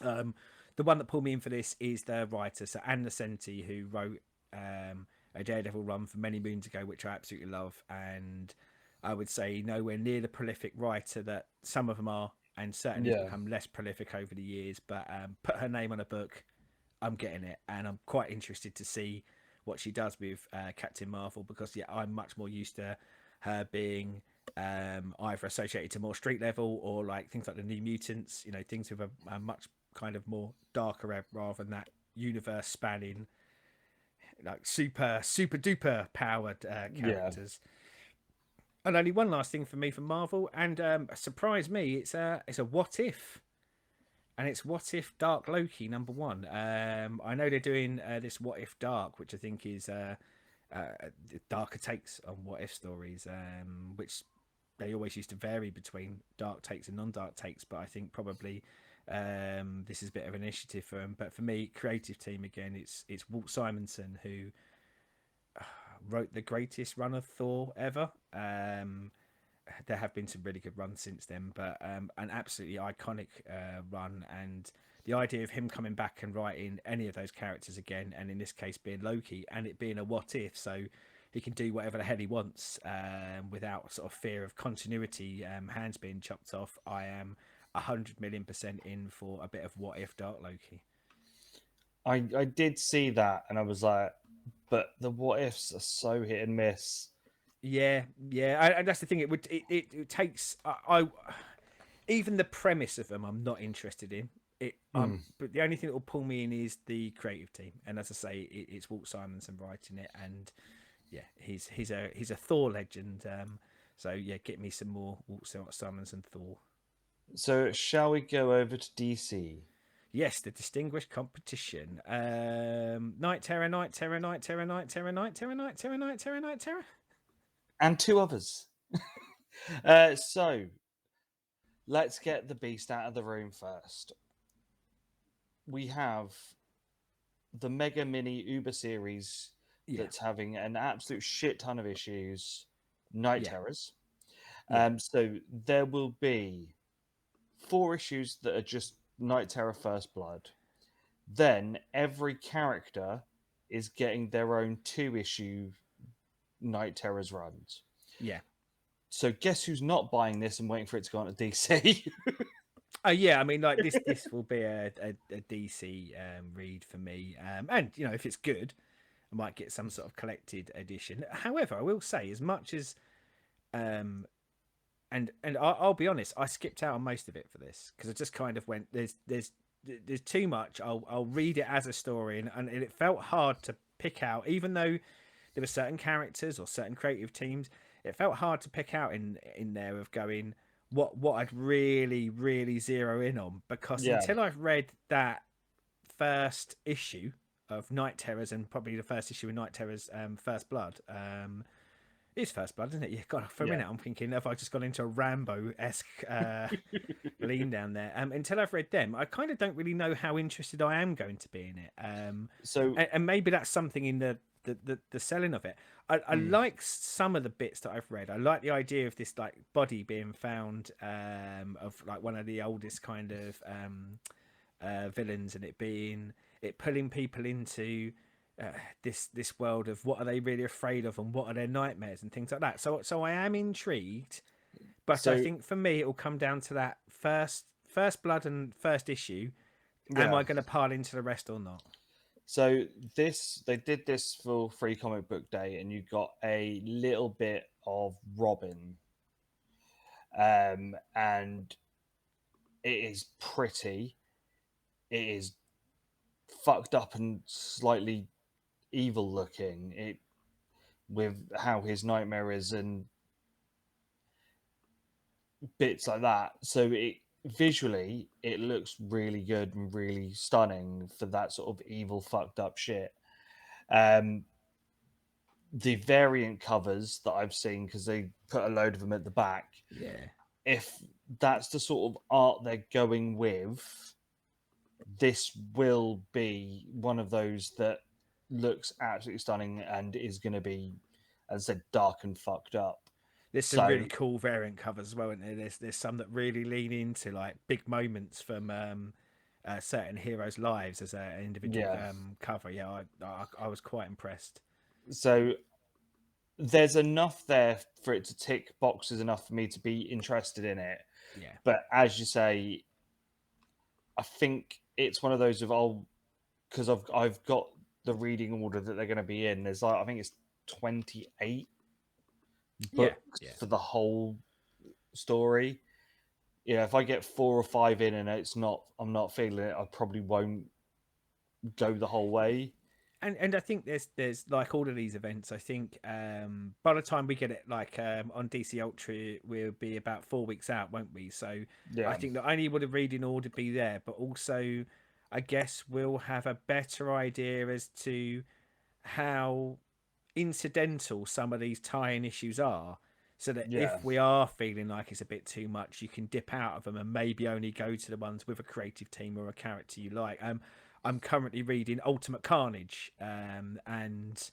um, the one that pulled me in for this is the writer, so Ann Nocenti, who wrote a Daredevil run from many moons ago, which I absolutely love. And I would say nowhere near the prolific writer that some of them are, and certainly has Yeah. become less prolific over the years. But put her name on a book, I'm getting it, and I'm quite interested to see what she does with Captain Marvel, because yeah, I'm much more used to her being either associated to more street level or like things like the New Mutants, things with a much kind of more darker rather than that universe spanning like super duper powered Yeah. characters. And only one last thing for me from Marvel, and surprised me. It's a what if, and it's what if Dark Loki #1. I know they're doing this what if Dark, which I think is uh, darker takes on what if stories, which they always used to vary between dark takes and non-dark takes, but I think probably this is a bit of an initiative for them. But for me, creative team again, it's Walt Simonson, who wrote the greatest run of Thor ever. There have been some really good runs since then, but an absolutely iconic run. And the idea of him coming back and writing any of those characters again, and in this case being Loki, and it being a what if, so he can do whatever the hell he wants without sort of fear of continuity, hands being chopped off. I am 100 million% in for a bit of what if Dark Loki. I did see that and I was like, but the what ifs are so hit and miss. Yeah, yeah, and that's the thing. It takes I even the premise of them. I'm not interested in it. Mm. But the only thing that will pull me in is the creative team, and as I say, it's Walt Simonson writing it, and yeah, he's a Thor legend. So yeah, get me some more Walt Simonson Thor. So shall we go over to DC? Yes, the distinguished competition. Night Terror, Night Terror, Night Terror, Night Terror, Night Terror, Night Terror, Night Terror, Night Terror. And two others. So let's get the beast out of the room first. We have the Mega Mini Uber series Yeah, that's having an absolute shit ton of issues, Night yeah, Terrors. yeah, So there will be 4 issues that are just Night Terror First Blood. Then every character is getting their own 2-issue Night Terrors runs. yeah. So guess who's not buying this and waiting for it to go on to DC? Oh yeah, I mean, like this will be a DC read for me, and if it's good, I might get some sort of collected edition. However, I will say, as much as um, and I'll be honest, I skipped out on most of it for this because I just kind of went, there's too much. I'll read it as a story, and it felt hard to pick out, even though there were certain characters or certain creative teams. It felt hard to pick out in there of going, what I'd really zero in on, because Yeah. until I've read that first issue of Night Terrors, and probably the first issue of Night Terrors, First Blood. It's First Blood, isn't it? Yeah, God, for a Yeah. minute I'm thinking, have I just gone into a Rambo esque lean down there? Until I've read them, I kind of don't really know how interested I am going to be in it. So, And maybe that's something in the selling of it. I mm, like some of the bits that I've read. I like the idea of this like body being found, of like one of the oldest kind of villains, and it pulling people into this world of what are they really afraid of, and what are their nightmares and things like that. So I am intrigued, but I so think for me it will come down to that first blood and first issue. Am yeah. I going to pile into the rest or not? So they did this for Free Comic Book Day, and you got a little bit of Robin, and it is pretty. It is fucked up and slightly evil looking. It with how his nightmare is and bits like that. So it visually it looks really good and really stunning for that sort of evil fucked up shit. Um, the variant covers that I've seen, because they put a load of them at the back. Yeah. If that's the sort of art they're going with, this will be one of those that looks absolutely stunning and is going to be, as I said, dark and fucked up. There's some So really cool variant covers as well, isn't there? There's some that really lean into like big moments from certain heroes' lives as an individual yeah, cover. Yeah, I was quite impressed. so there's enough there for it to tick boxes enough for me to be interested in it. Yeah, But as you say, I think it's one of those of because I've got the reading order that they're going to be in. There's like I think it's 28 yeah, books yeah. for the whole story. Yeah, if I get 4 or 5 in and I'm not feeling it, I probably won't go the whole way. And I think there's like all of these events. I think by the time we get it like on DC Ultra, we'll be about 4 weeks out, won't we? So I Yeah, think not only would a reading order be there, but also I guess we'll have a better idea as to how incidental some of these tie-in issues are, so that yeah, if we are feeling like it's a bit too much, you can dip out of them and maybe only go to the ones with a creative team or a character you like. I'm currently reading Ultimate Carnage, and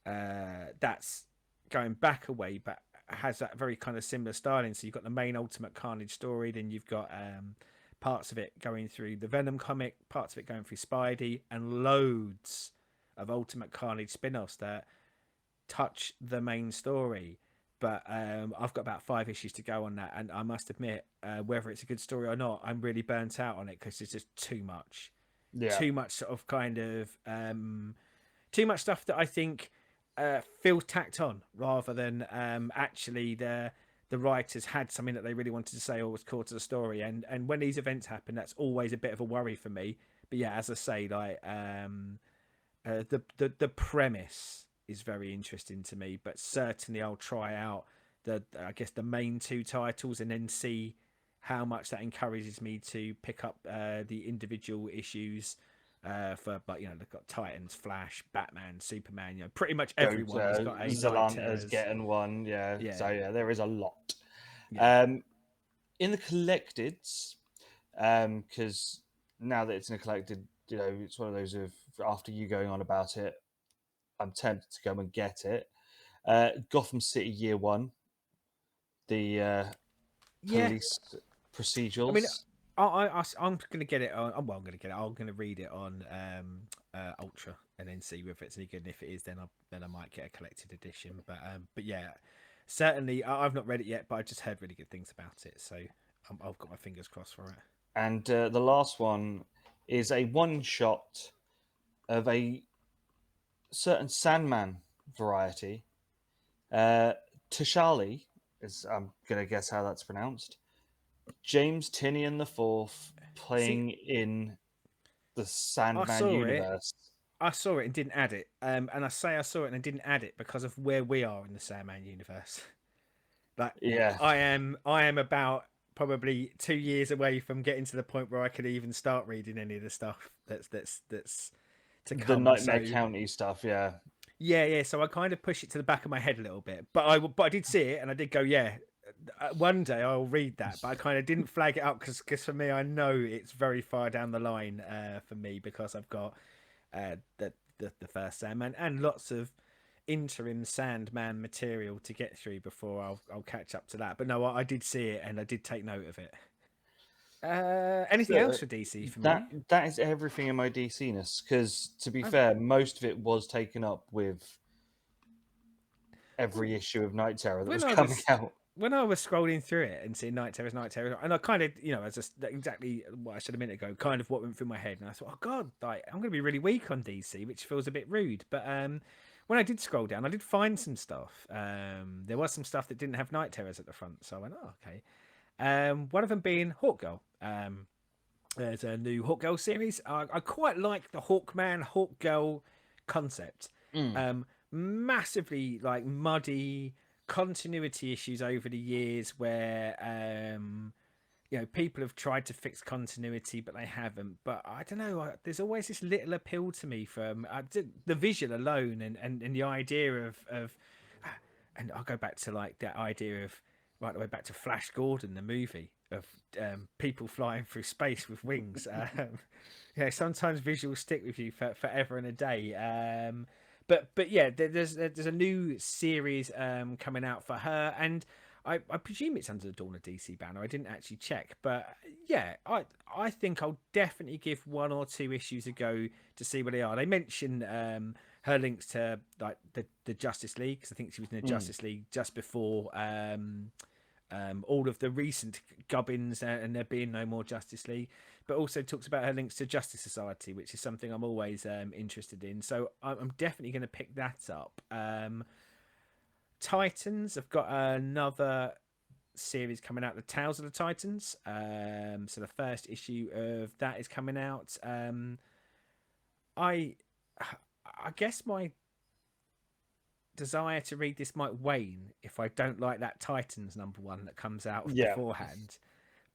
that's going back away, but has that very kind of similar styling. So you've got the main Ultimate Carnage story, then you've got parts of it going through the Venom comic, parts of it going through Spidey, and loads of Ultimate Carnage spin-offs that touch the main story. But I've got about 5 issues to go on that, and I must admit, whether it's a good story or not, I'm really burnt out on it because it's just yeah. too much sort of kind of too much stuff that I think feels tacked on rather than actually the writers had something that they really wanted to say or was core to the story. And when these events happen, that's always a bit of a worry for me. But yeah, as I say, like the premise is very interesting to me, but certainly I'll try out the I guess the main two titles and then see how much that encourages me to pick up the individual issues for, but you know, they've got Titans, Flash, Batman, Superman, you know, pretty much Go everyone has got a Night Zalanta's Terrors. getting one. Yeah, so Yeah, yeah, there is a lot. yeah, Um, in the collecteds, because now that it's in a collected, it's one of those of after you going on about it, I'm tempted to go and get it. Gotham City Year One, the yeah. police I mean, procedurals, I'm gonna get it on. Well, I'm gonna get it. I'm gonna read it on Ultra and then see whether it's any good. And if it is, then I might get a collected edition. But yeah, certainly I've not read it yet, but I just heard really good things about it. So I've got my fingers crossed for it. and the last one is a one shot of a certain Sandman variety. Uh, Tashali is I'm gonna guess how that's pronounced. James Tinian the Fourth See, playing in the I Sandman saw it. universe. I saw it and didn't add it. And I say I saw it and I didn't add it because of where we are in the Sandman universe. Like Yeah, I am about probably 2 years away from getting to the point where I could even start reading any of the stuff that's to the come. Nightmare So County stuff. Yeah, yeah. So I kind of push it to the back of my head a little bit, but I did see it and I did go, yeah. One day I'll read that, but I kind of didn't flag it up because for me I know it's very far down the line for me because I've got the first Sandman and lots of interim Sandman material to get through before I'll catch up to that. But no, I did see it and I did take note of it. Anything else so for DC from that you? that is everything in my DC-ness. Because to be Oh, fair, most of it was taken up with every issue of Night Terror that was when I coming was out. when I was scrolling through it and seeing Night Terror, and I kind of, as just exactly what I said a minute ago, kind of what went through my head, and I thought, oh god, like I'm going to be really weak on DC, which feels a bit rude. But when I did scroll down, I did find some stuff. There was some stuff that didn't have Night Terrors at the front, so I went, oh okay. One of them being Hawkgirl. There's a new Hawkgirl series. I quite like the Hawkman Hawkgirl concept. Mm, Massively like muddy continuity issues over the years where people have tried to fix continuity but they haven't. But I don't know, there's always this little appeal to me from the visual alone, and the idea of and I'll go back to like that idea of right the way back to Flash Gordon, the movie of people flying through space with wings. Sometimes visuals stick with you for forever and a day. But yeah, there's a new series coming out for her, and I presume it's under the Dawn of DC banner. I didn't actually check, but yeah, I think I'll definitely give one or two issues a go to see where they are. They mention her links to like the Justice League, because I think she was in the mm. Justice League just before all of the recent gubbins and there being no more Justice League, but also talks about her links to Justice Society, which is something I'm always interested in. So I'm definitely going to pick that up. Titans, I've got another series coming out, the Tales of the Titans. So the first issue of that is coming out. I I guess my desire to read this might wane if I don't like that Titans #1 that comes out Yeah, beforehand.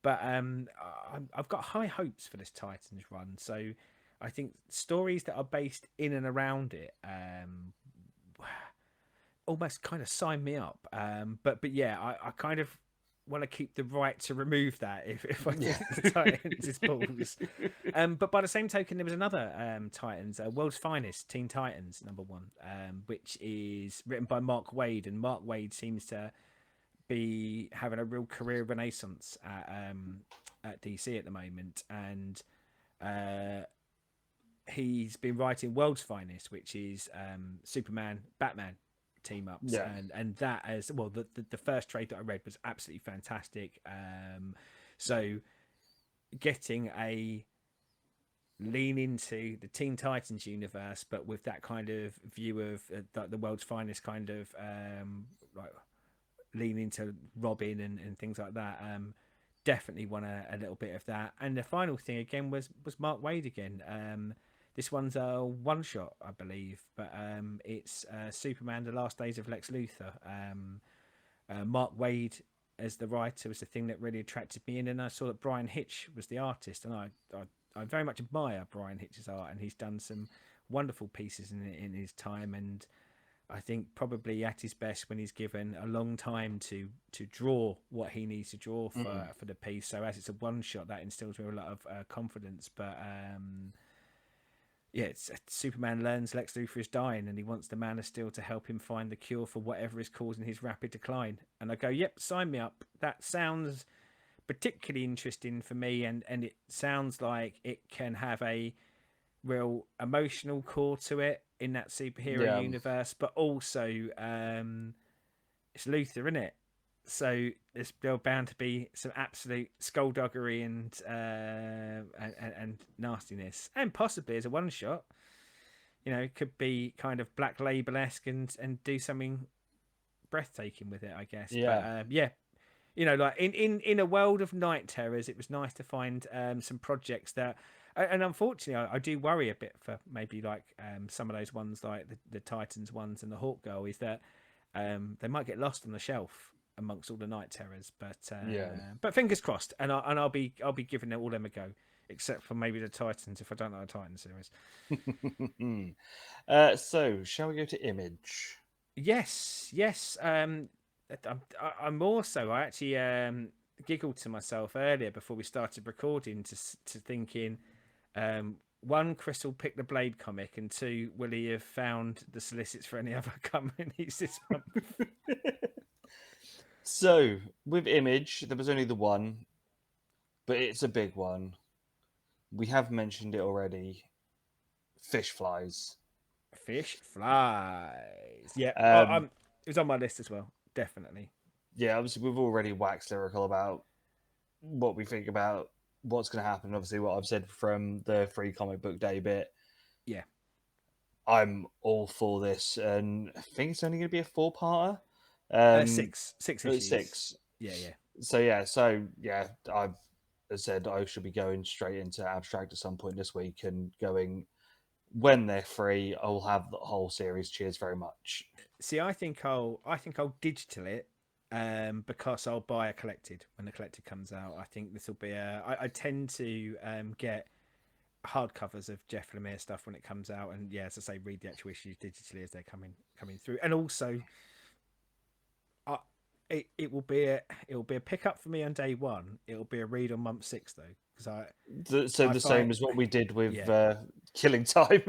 But I've got high hopes for this Titans run. So I think stories that are based in and around it almost kind of sign me up. But yeah, I kind of want to keep the right to remove that if I yeah. think the Titans is balls. But by the same token, there was another Titans, World's Finest, Teen Titans #1, which is written by Mark Waid, and Mark Waid seems to be having a real career renaissance at DC at the moment, and he's been writing World's Finest, which is Superman, Batman team ups, Yeah. and that as well. The first trade that I read was absolutely fantastic. So getting a lean into the Teen Titans universe, but with that kind of view of the World's Finest kind of like lean into Robin and things like that. Definitely want a little bit of that. And the final thing again was Mark Waid again. This one's a one shot, I believe, but it's Superman: The Last Days of Lex Luthor. Mark Waid as the writer was the thing that really attracted me in, and I saw that Brian Hitch was the artist, and I very much admire Brian Hitch's art, and he's done some wonderful pieces in his time, and I think probably at his best when he's given a long time to draw what he needs to draw Mm. for the piece. So as it's a one shot, that instills me a lot of confidence. But yeah, it's Superman learns Lex Luthor is dying, and he wants the Man of Steel to help him find the cure for whatever is causing his rapid decline. And I go, yep, sign me up. That sounds particularly interesting for me, and it sounds like it can have a real emotional core to it in that superhero Yeah. universe, but also it's Luther in it, so there's still bound to be some absolute skullduggery and nastiness, and possibly as a one shot, it could be kind of Black Label esque and do something breathtaking with it, I guess. But Yeah. yeah, like in a world of night terrors, it was nice to find some projects that, and unfortunately I do worry a bit for maybe like some of those ones like the Titans ones and the Hawk Girl, is that they might get lost on the shelf amongst all the night terrors. Yeah. But fingers crossed, and I'll be giving it all them a go, except for maybe the Titans if I don't like the Titan series. So, shall we go to Image? Yes, yes. I'm also. I actually giggled to myself earlier before we started recording to thinking, one, Chris will pick the Blade comic, and two, will he have found the solicits for any other companies this month? So, with Image, there was only the one, but it's a big one. We have mentioned it already. Fish flies. Fish flies. Yeah, Um, it was on my list as well. Definitely. yeah, obviously we've already waxed lyrical about what we think about what's going to happen. Obviously, what I've said from the free comic book day bit. Yeah. I'm all for this, and I think it's only going to be a four-parter. Six It's issues. six. Yeah, yeah. So yeah, I've said I should be going straight into abstract at some point this week and going when they're free. I'll have the whole series. Cheers very much. See, I think I'll digital it, because I'll buy a collected when the collected comes out. I think this will be I tend to get hardcovers of Jeff Lemire stuff when it comes out, and yeah, as I say, read the actual issues digitally as they're coming through, and also, I, it will be a pickup for me on day one. It'll be a read on month 6 though, because So I the same find as what we did with yeah. Killing Time.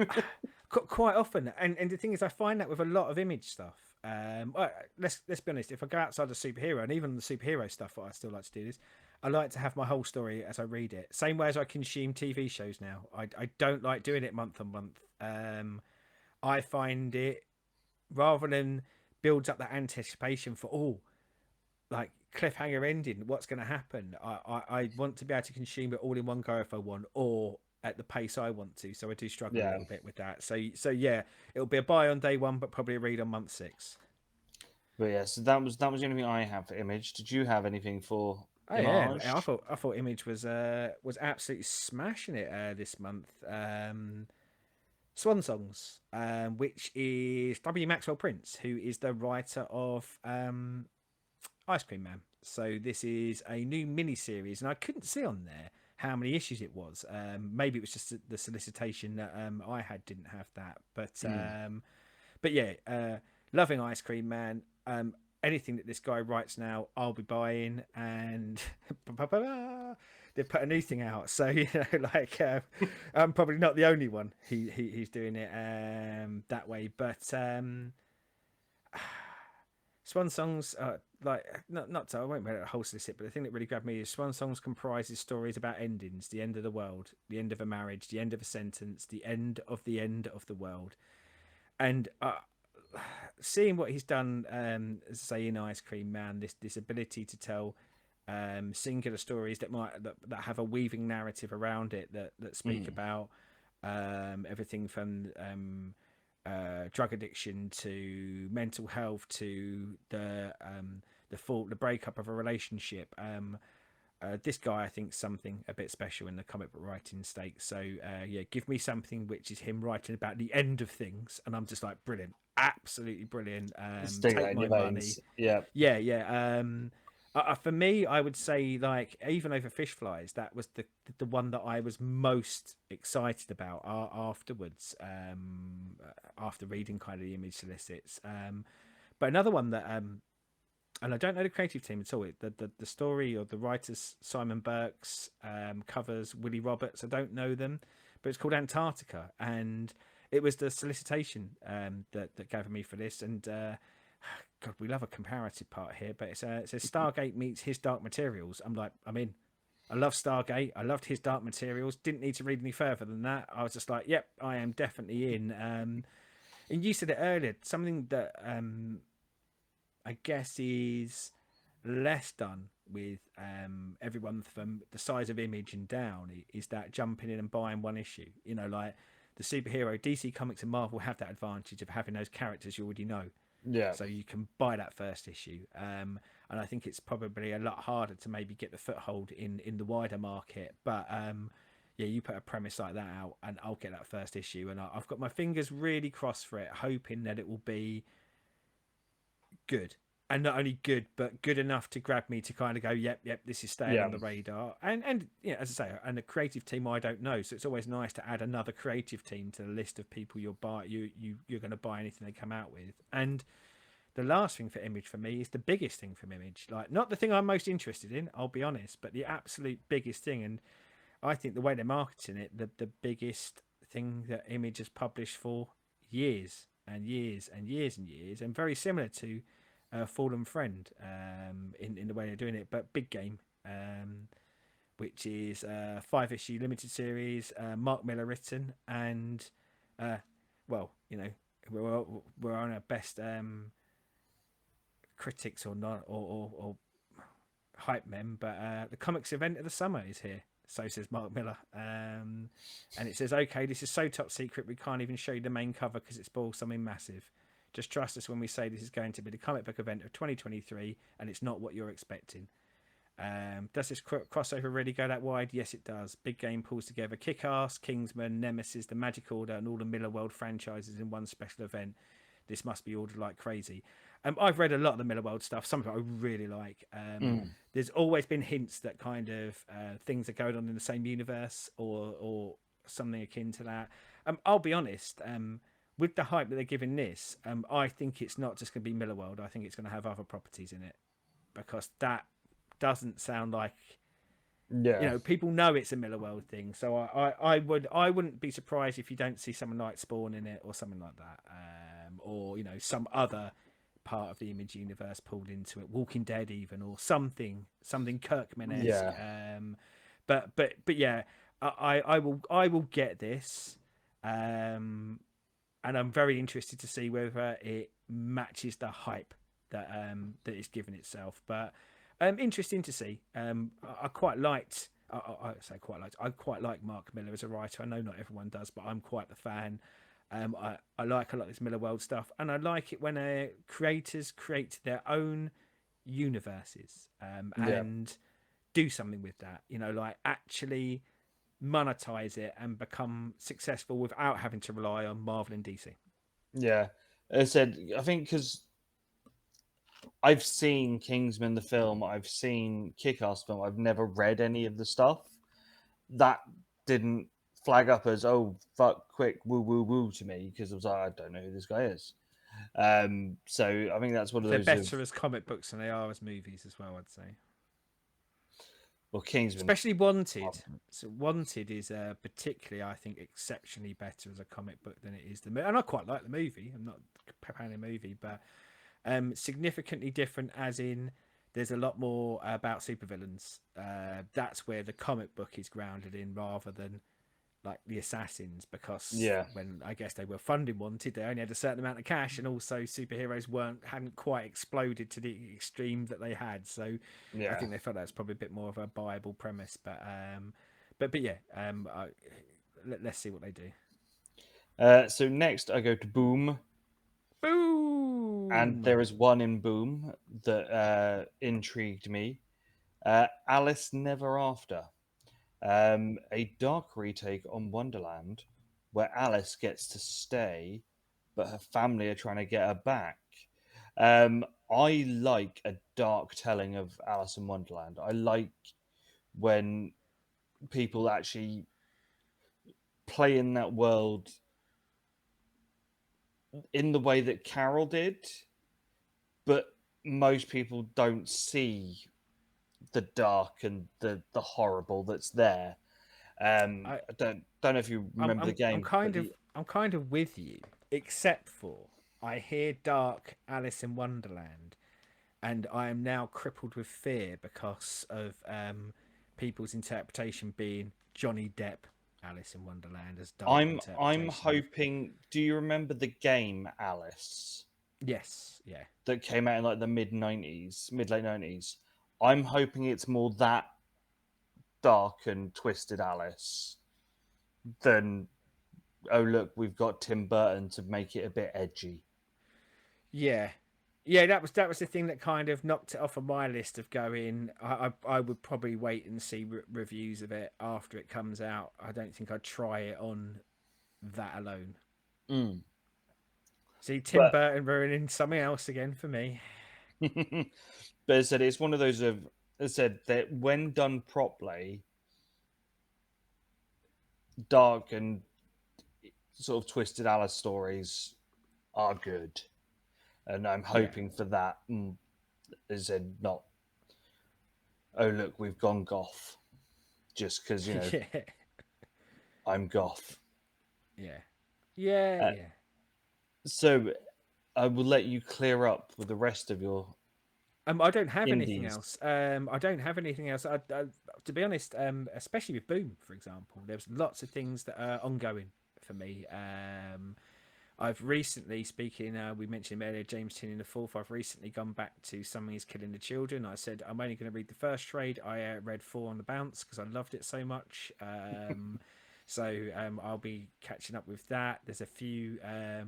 Quite often, and the thing is, I find that with a lot of Image stuff. Well, let's be honest. If I go outside the superhero, and even the superhero stuff, what I still like to do is, I like to have my whole story as I read it. Same way as I consume TV shows now. I don't like doing it month on month. I find it, rather than builds up that anticipation for like cliffhanger ending, what's going to happen. I want to be able to consume it all in one go if I want, or at the pace I want to. So I do struggle a Yeah, little bit with that. So yeah, it'll be a buy on day one, but probably a read on month 6. but yeah, so that was the only thing I have for Image. Did you have anything for Oh yeah, Image? I thought Image was absolutely smashing it this month. Swan Songs, which is W. Maxwell Prince, who is the writer of Ice Cream Man. So this is a new mini series, and I couldn't see on there how many issues it was. Maybe it was just the solicitation that I had didn't have that, Mm, but yeah, loving Ice Cream Man. Anything that this guy writes now, I'll be buying, and they put a new thing out. So like I'm probably not the only one. He's doing it that way, but Swan Songs, like not to, I won't make it a whole solicit, but the thing that really grabbed me is Swan Songs comprises stories about endings, the end of the world, the end of a marriage, the end of a sentence, the end of the world, and seeing what he's done, as I say in Ice Cream Man, this ability to tell singular stories that have a weaving narrative around it that speak mm. about everything from drug addiction to mental health to the breakup of a relationship. This guy, I think, something a bit special in the comic book writing stake. So yeah, give me something which is him writing about the end of things, and I'm just like, brilliant, absolutely brilliant. Stick that Take in my your money. veins. Yeah. Yeah, yeah. For me, I would say, like, even over Fish Flies, that was the one that I was most excited about afterwards. After reading kind of the Image solicits, but another one that and I don't know the creative team at all. The story or the writers, Simon Burks, covers Willie Roberts. I don't know them, but it's called Antarctica, and it was the solicitation that gave me for this. And God, we love a comparative part here, but it says Stargate meets His Dark Materials. I'm in. I love Stargate. I loved His Dark Materials. Didn't need to read any further than that. I was just like, yep, I am definitely in. And you said it earlier, something that I guess is less done with everyone from the size of Image and down is that jumping in and buying one issue. Like the superhero DC Comics and Marvel have that advantage of having those characters you already know, Yeah. so you can buy that first issue. And I think it's probably a lot harder to maybe get the foothold in the wider market, but yeah, you put a premise like that out, and I'll get that first issue, and I've got my fingers really crossed for it, hoping that it will be good. and not only good, but good enough to grab me to kind of go, yep, yep, this is staying Yeah. on the radar. And yeah, as I say, and a creative team I don't know, so it's always nice to add another creative team to the list of people you're going to buy anything they come out with. And the last thing for Image for me is the biggest thing from Image, like not the thing I'm most interested in, I'll be honest, but the absolute biggest thing. And I think the way they're marketing it, the biggest thing that Image has published for years and years and years and years, and very similar to Fallen Friend in the way they're doing it, but big game, which is a 5 issue limited series, Mark Miller written, and uh, well, you know, we're on our best critics or not or hype men, but the comics event of the summer is here. So says Mark Miller. And it says, okay, this is so top secret, we can't even show you the main cover because it spoils something massive. Just trust us when we say this is going to be the comic book event of 2023 and it's not what you're expecting. Does this crossover really go that wide? Yes, it does. Big Game pulls together Kick-Ass, Kingsman, Nemesis, the Magic Order, and all the Miller World franchises in one special event. This must be ordered like crazy. I've read a lot of the Miller World stuff. Some of it I really like. Mm. There's always been hints that kind of things are going on in the same universe or something akin to that. I'll be honest. With the hype that they're giving this, I think it's not just going to be Miller World. I think it's going to have other properties in it because that doesn't sound like, Yeah. people know it's a Miller World thing. So I wouldn't be surprised if you don't see someone like Spawn in it or something like that, or some other part of the Image universe pulled into it, Walking Dead even, or something Kirkman-esque. Yeah. But yeah, I will get this, and I'm very interested to see whether it matches the hype that it's given itself. But interesting to see. I quite liked. I say quite liked. I quite like Mark Miller as a writer. I know not everyone does, but I'm quite the fan. I like a lot of this Miller World stuff, and I like it when creators create their own universes Yeah. and do something with that. Like actually monetize it and become successful without having to rely on Marvel and DC. Yeah. I said, I think because I've seen Kingsman the film, I've seen Kick-Ass film, I've never read any of the stuff. That didn't flag up as, oh, fuck, quick, woo, woo, woo to me, because I was like, I don't know who this guy is. So I think that's one of They're those of, better as comic books than they are as movies as well, I'd say. well, Kingsman. Especially Wanted. So Wanted is particularly, I think, exceptionally better as a comic book than it is the movie. And I quite like the movie. I'm not comparing the movie, but significantly different as in there's a lot more about supervillains. That's where the comic book is grounded in rather than like the Assassins, because Yeah. when I guess they were funding Wanted, they only had a certain amount of cash, and also superheroes hadn't quite exploded to the extreme that they had. So I Yeah. think they felt that's probably a bit more of a viable premise. But yeah, let's see what they do. So next I go to Boom, and Boom. there is one in Boom that intrigued me. Alice Never After. A dark retake on Wonderland where Alice gets to stay, but her family are trying to get her back. I like a dark telling of Alice in Wonderland. I like when people actually play in that world in the way that Carol did, but most people don't see the dark and the horrible that's there. I I don't know if you I'm remember the I'm I'm game, but kind of the I'm kind of with you, except for I hear dark Alice in Wonderland, and I am now crippled with fear because of people's interpretation being Johnny Depp Alice in Wonderland as dark I'm interpretation of. hoping. Do you remember the game Alice Yes, yeah. that came out in like the mid 90s, mid late 90s? I'm hoping it's more that dark and twisted Alice than, oh look, we've got Tim Burton to make it a bit edgy. Yeah, yeah. That was the thing that kind of knocked it off of my list of going. I would probably wait and see reviews of it after it comes out. I don't think I'd try it on that alone. Mm. See, Tim But Burton ruining something else again for me. But as I said, it's one of those of, as I said, that when done properly, dark and sort of twisted Alice stories are good, and I'm Yeah. hoping for that. As I said, not, oh look, we've gone goth just because Yeah. I'm goth. Yeah. Yeah. Uh, Yeah. so I will let you clear up with the rest of your I don't have anything indies. else. I don't have anything else. To be honest, especially with Boom, for example, there's lots of things that are ongoing for me. I've recently, speaking, we mentioned him earlier, James Tin in the fourth. I've recently gone back to Somebody's Killing the Children. I said I'm only going to read the first trade. I read four on the bounce because I loved it so much. So I'll be catching up with that. There's a few, I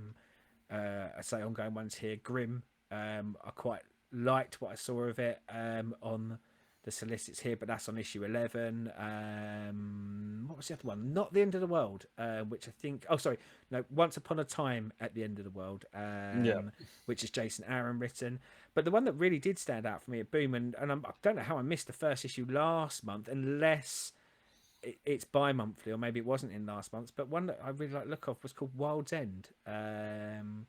say, ongoing ones here. Grim. I quite liked what I saw of it on the Solicits here, but that's on issue 11. What was the other one? Not the End of the World, which I think. Oh, sorry, no. Once Upon a Time at the End of the World, Yeah. which is Jason Aaron written. But the one that really did stand out for me at Boom, and I don't know how I missed the first issue last month, unless it's bi-monthly, or maybe it wasn't in last month's. But one that I really like look of was called Wild's End. Dan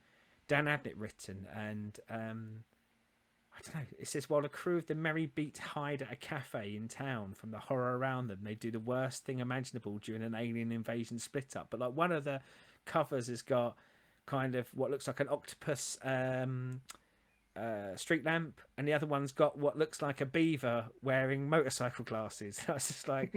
Abnett written, and I don't know. It says while a crew of the Merry Beat hide at a cafe in town from the horror around them, they do the worst thing imaginable during an alien invasion split up. But like one of the covers has got kind of what looks like an octopus street lamp, and the other one's got what looks like a beaver wearing motorcycle glasses. I was just like,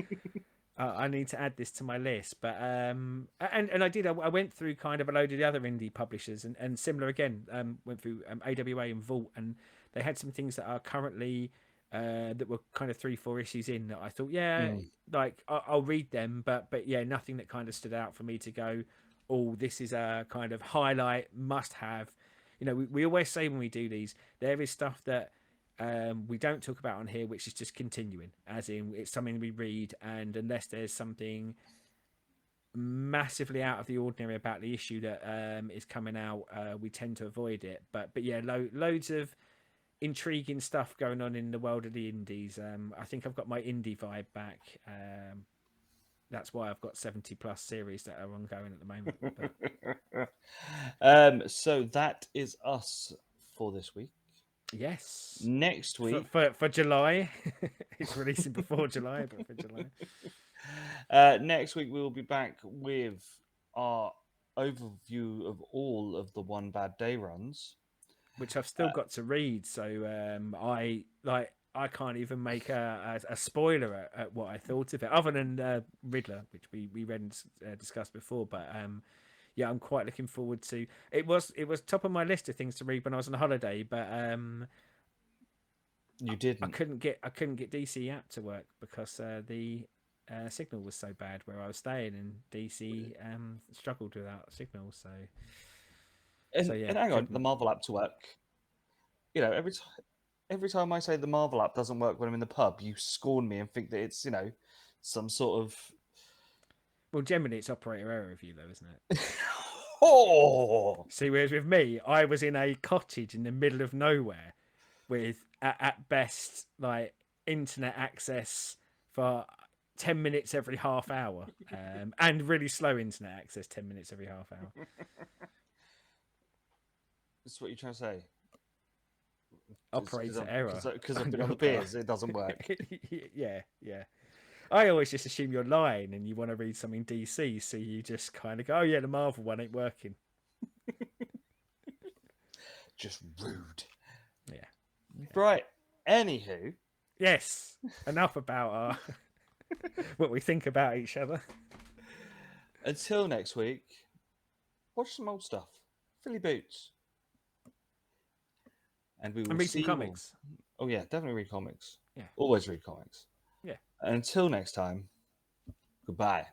I need to add this to my list. But and I did. I went through kind of a load of the other indie publishers, and similar again. Went through AWA and Vault, and they had some things that are currently that were kind of 3-4 issues in that I thought, yeah, Mm. like I'll read them, but yeah, nothing that kind of stood out for me to go, oh, this is a kind of highlight, must have. You know, we always say when we do these, there is stuff that we don't talk about on here, which is just continuing, as in it's something we read, and unless there's something massively out of the ordinary about the issue that is coming out, we tend to avoid it. But yeah, loads of intriguing stuff going on in the world of the indies. I think I've got my indie vibe back. That's why I've got 70 plus series that are ongoing at the moment. But So that is us for this week. yes, Next for week, for, for July, it's releasing before July, but for July. next week we will be back with our overview of all of the One Bad Day runs. Which I've still got to read. So I can't even make a spoiler at what I thought of it, other than Riddler, which we read and discussed before. But yeah, I'm quite looking forward to. It was top of my list of things to read when I was on holiday, but You I didn't. couldn't get DC app to work because the signal was so bad where I was staying, and DC struggled without signal. So yeah, And hang on, the couldn't. Marvel app to work. Every time I say the Marvel app doesn't work when I'm in the pub, you scorn me and think that it's some sort of Well, generally it's operator error review though, isn't it? oh. See, whereas with me, I was in a cottage in the middle of nowhere with, at best, like internet access for 10 minutes every half hour, and really slow internet access 10 minutes every half hour. That's what you're trying to say. Operator error. Because I've been on the beers, it doesn't work. Yeah, yeah. I always just assume you're lying and you want to read something DC, so you just kind of go, oh, yeah, the Marvel one ain't working. Just rude. Yeah. Right. Anywho, Yes. Enough about our what we think about each other. until next week, watch some old stuff. Philly Boots. And we will And read some see you all. comics. Oh, yeah, definitely read comics. Yeah. Always read comics. Yeah. Until next time, goodbye.